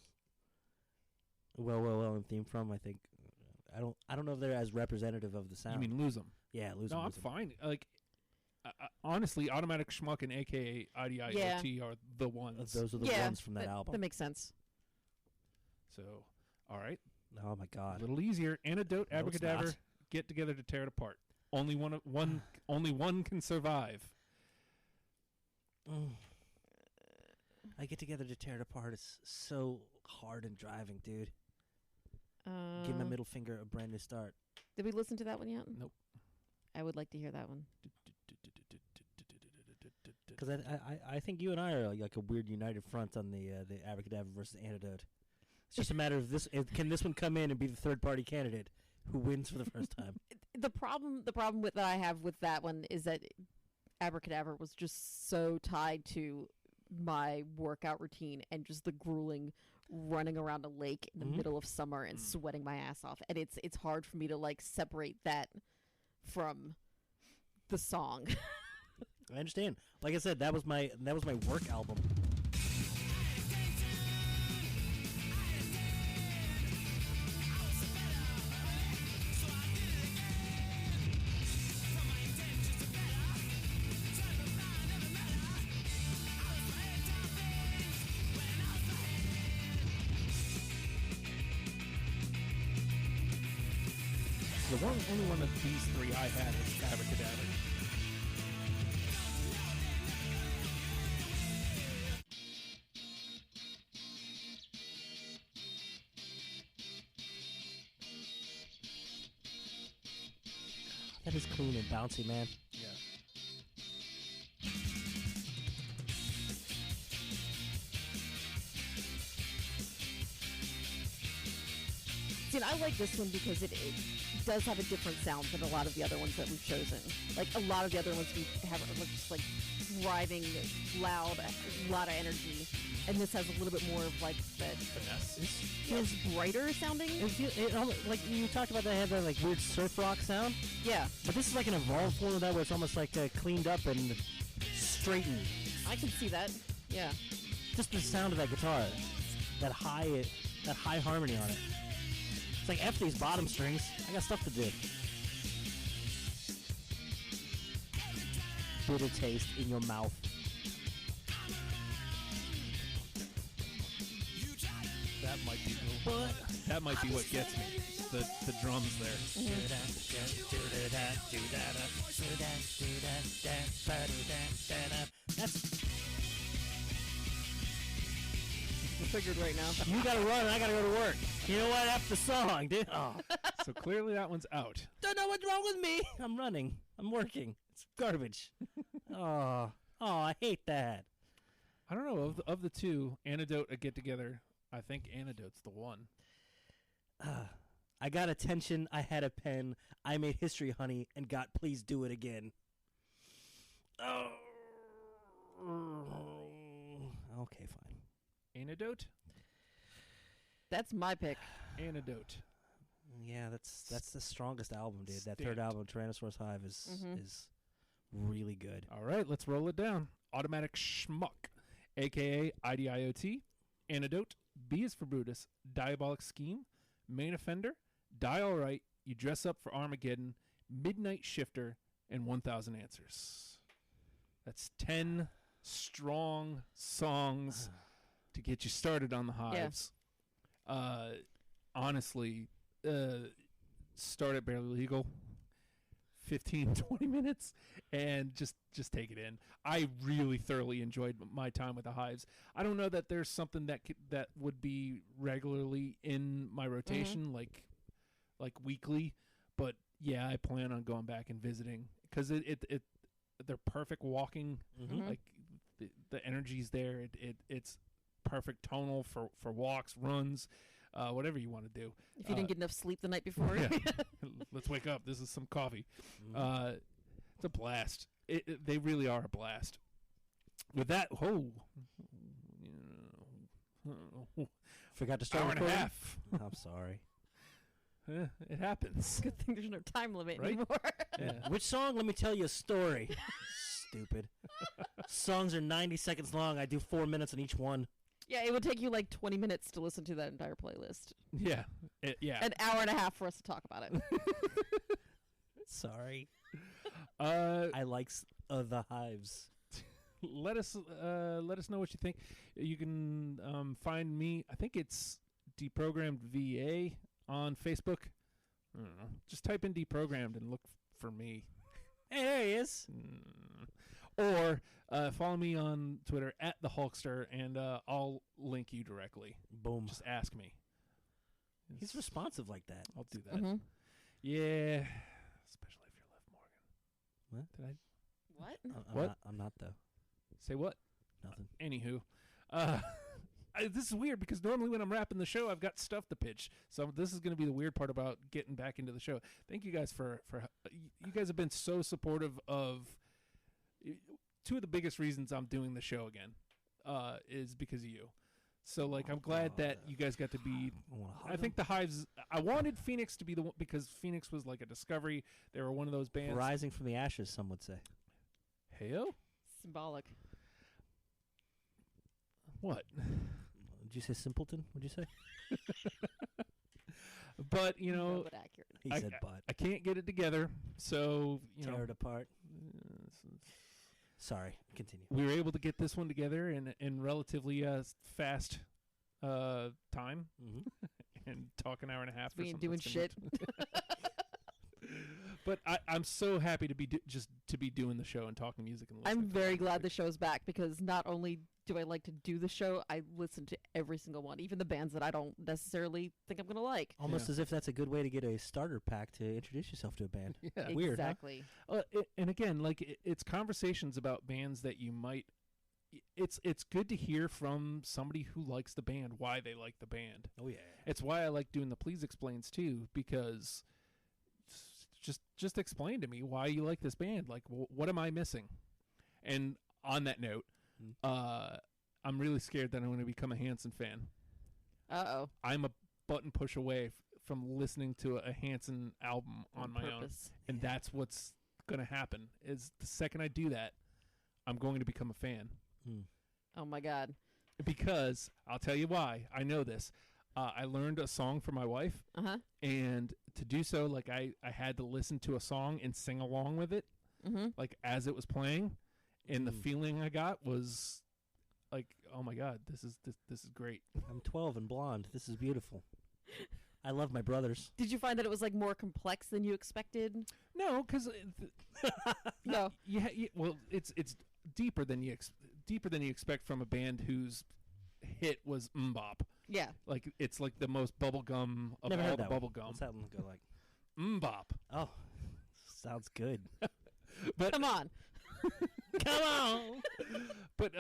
Well, and Theme from, I think. I don't know if they're as representative of the sound. You mean Lose 'Em? Yeah, lose No, them. I'm fine. Like, honestly, Automatic Schmuck and AKA IDIOT are the ones. Those are the ones from that album. That makes sense. So, all right. Oh my A God. little easier. Antidote, No, it's Abracadabra, not. Get Together to Tear It Apart. Only one can survive. I Get Together to Tear It Apart. It's so hard and driving, dude. Give my middle finger a brand new start. Did we listen to that one yet? Nope. I would like to hear that one. Because I think you and I are like a weird united front on the Abracadabra versus Antidote. It's just a matter of can this one come in and be the third party candidate who wins for the first time? The problem with that I have with that one is that Abracadabra was just so tied to my workout routine and just the grueling running around a lake in the middle of summer and sweating my ass off, and it's hard for me to like separate that from the song. I understand. Like I said, that was my work album. only one of these three I had was Abracadabra. That is clean and bouncy, man. Yeah. See, and I like this one because it does have a different sound than a lot of the other ones that we've chosen. Like, a lot of the other ones we have are just, like, driving, loud, a lot of energy. And this has a little bit more of, like, that Finesse. feels brighter sounding. Like you talked about, they have that like weird surf rock sound. Yeah. But this is like an evolved form of that, where it's almost like cleaned up and straightened. I can see that. Yeah. Just the sound of that guitar, that high harmony on it. It's like, F these bottom strings. I got stuff to do. Bitter taste in your mouth. That might be what gets me. The drums there. That's. I figured right now. You gotta run and I gotta go to work. You know what? After the song, dude. Oh. So clearly that one's out. Don't know what's wrong with me. I'm running. I'm working. It's garbage. Oh, I hate that. I don't know, of the two, Antidote, A Get Together, I think Antidote's the one. I got attention. I had a pen. I made history, honey, and got Please Do It Again. Oh. Okay, fine. Antidote? That's my pick. Antidote. Yeah, that's the strongest album, dude. That Stamped. third album, Tyrannosaurus Hive, is really good. All right, let's roll it down. Automatic Schmuck, a.k.a. IDIOT. Antidote, B is for Brutus. Diabolic Scheme. Main Offender. Die Alright. You Dress Up for Armageddon. Midnight Shifter. And 1,000 Answers. That's 10 strong songs to get you started on the Hives. Honestly, start at Barely Legal, 15, 20 minutes, and just take it in. I really thoroughly enjoyed my time with the Hives. I don't know that there's something that would be regularly in my rotation, like weekly, but yeah, I plan on going back and visiting because they're perfect walking. Like the energy's there. It's perfect tonal for walks, runs, whatever you want to do. If you didn't get enough sleep the night before. Yeah. Let's wake up. This is some coffee. It's a blast. They really are a blast. With that, Forgot to start hour and a recording? half. I'm sorry. It happens. Good thing there's no time limit Right? anymore. Yeah. Which song? Let me tell you a story. Stupid. Songs are 90 seconds long. I do 4 minutes on each one. Yeah, it would take you like 20 minutes to listen to that entire playlist. Yeah. Yeah. An hour and a half for us to talk about it. Sorry. Uh, I like the Hives. let us know what you think. You can find me. I think it's Deprogrammed VA on Facebook. I don't know. Just type in Deprogrammed and look for me. Hey, there he is. Or follow me on Twitter at the Hulkster, and I'll link you directly. Boom. Just ask me. He's responsive like that. I'll do that. Yeah, especially if you're Liv Morgan. What? Did I What? What? I'm not, though. say what? Nothing. Anywho, this is weird because normally when I'm wrapping the show, I've got stuff to pitch. So this is going to be the weird part about getting back into the show. Thank you guys for you guys have been so supportive of. Two of the biggest reasons I'm doing the show again is because of you. So, like, I'm glad that you guys got to be. I think the Hives. I wanted Phoenix to be the one because Phoenix was like a discovery. They were one of those bands rising from the ashes. Some would say. Heyo. Symbolic. What? Did you say simpleton? What'd you say? But you know, but accurate. He said but. I can't get it together. So you Tear know, it apart. Sorry, continue. we were able to get this one together in relatively fast time and talk an hour and a half. We for ain't something doing that's gonna shit. But I'm so happy to be to be doing the show and talking music and listening. I'm very glad the show's back because not only do I like to do the show, I listen to every single one, even the bands that I don't necessarily think I'm going to like. Almost as if that's a good way to get a starter pack to introduce yourself to a band. Yeah. Weird, exactly. huh? And again, like it's conversations about bands that you might. It's good to hear from somebody who likes the band why they like the band. Oh yeah. It's why I like doing the Please Explains too, because just explain to me why you like this band. Like, what am I missing? And on that note, I'm really scared that I'm going to become a Hanson fan. Uh-oh. I'm a button push away from listening to a Hanson album on my own, and that's what's going to happen. Is the second I do that, I'm going to become a fan. Oh my God. Because I'll tell you why. I know this. I learned a song for my wife, and to do so, like I had to listen to a song and sing along with it, like as it was playing, and the feeling I got was like, oh my God, this is great. I'm 12 and blonde. This is beautiful. I love my brothers. Did you find that it was like more complex than you expected? No, because no. Well, it's deeper than you expect from a band whose hit was Mbop. Yeah. Like it's like the most bubblegum of Never all heard the that one. bubblegum. What's that one go like? Mbop. Oh, sounds good. But Come on. Come on. But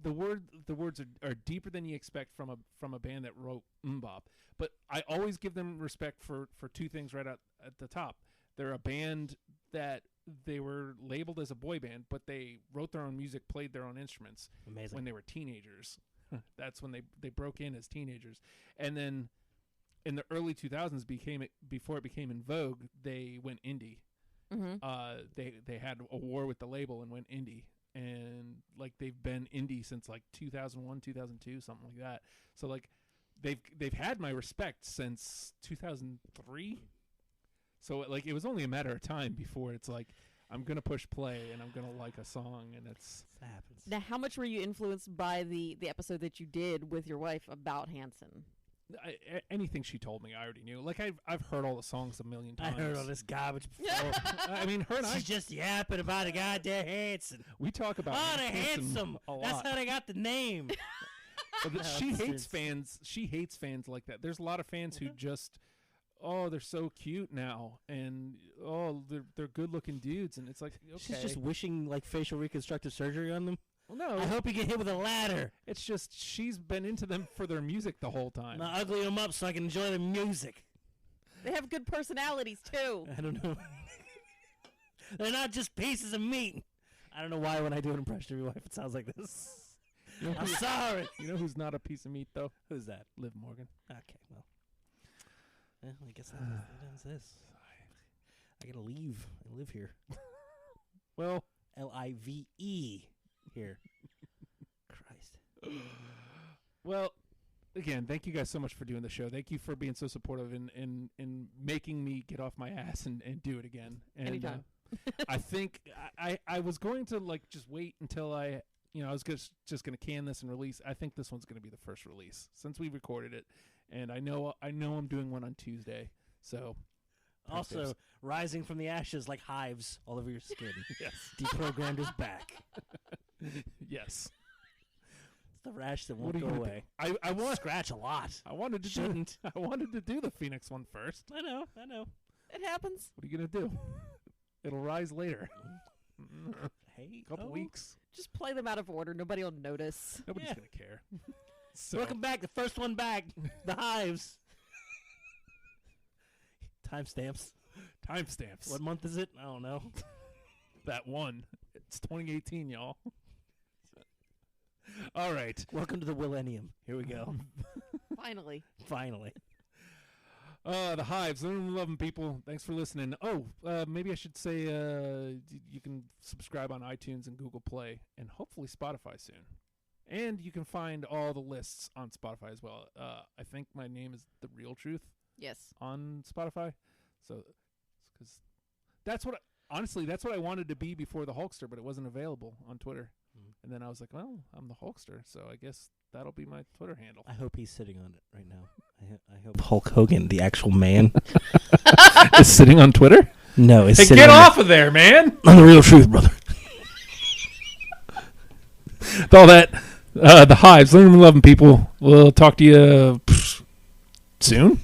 the words are deeper than you expect from a band that wrote Mbop. But I always give them respect for two things right at the top. They're a band that they were labeled as a boy band, but they wrote their own music, played their own instruments. Amazing. When they were teenagers. That's when they broke in as teenagers. And then in the early 2000s, before it became in vogue, they went indie. They had a war with the label and went indie. And like they've been indie since like 2001, 2002, something like that. So like they've had my respect since 2003. So like it was only a matter of time before it's like I'm gonna push play and I'm gonna like a song, and that happens. Now, how much were you influenced by the episode that you did with your wife about Hanson? Anything she told me, I already knew. Like I've heard all the songs a million times. I heard all this garbage before. I mean, her and I She's just yapping about a goddamn Hanson. we talk about Oh, they're handsome. a lot. That's how they got the name. But she hates fans. She hates fans like that. There's a lot of fans who just, oh, they're so cute now, and oh, they're good-looking dudes, and it's like, okay. She's just wishing like facial reconstructive surgery on them. Well, no, I hope you get hit with a ladder. it's just she's been into them for their music the whole time. Now ugly them up so I can enjoy the music. They have good personalities, too. I don't know. They're not just pieces of meat. I don't know why when I do an impression of your wife it sounds like this. I'm sorry. You know who's not a piece of meat though? Who's that? Liv Morgan. Okay, well. I guess that ends this. I gotta leave. I live here. Well, L-I-V-E here. Christ. Well, again, thank you guys so much for doing the show. Thank you for being so supportive and making me get off my ass and do it again. And, Anytime. I think I was going to like just wait until I was just going to can this and release. I think this one's going to be the first release since we recorded it. And I know I'm doing one on Tuesday. So Also, rising from the ashes like hives all over your skin. Yes. Deprogrammed is back. Yes. It's the rash that What won't are you go gonna away. do? I want Scratch a lot. I wanted to Shouldn't. I wanted to do the Phoenix one first. I know. It happens. What are you going to do? It'll rise later. Hey, Couple weeks. Just play them out of order. Nobody will notice. Nobody's Yeah. going to care. So, Welcome back. The first one back. The hives. Timestamps. timestamps. What month is it? I don't know. That one. It's 2018, y'all. All right. Welcome to the millennium. Here we go. Finally. Finally. The Hives. 11 people. Thanks for listening. Oh, maybe I should say you can subscribe on iTunes and Google Play and hopefully Spotify soon. And you can find all the lists on Spotify as well. I think my name is The Real Truth Yes. on Spotify. So, because that's what I wanted to be before the Hulkster, but it wasn't available on Twitter. And then I was like, well, I'm the Hulkster, so I guess that'll be my Twitter handle. I hope he's sitting on it right now. I hope. Hulk Hogan, the actual man. Is sitting on Twitter? No, it's Hey, sitting get on off of there, man! on the real truth, brother. With all that, the Hives, learning and loving people. We'll talk to you soon.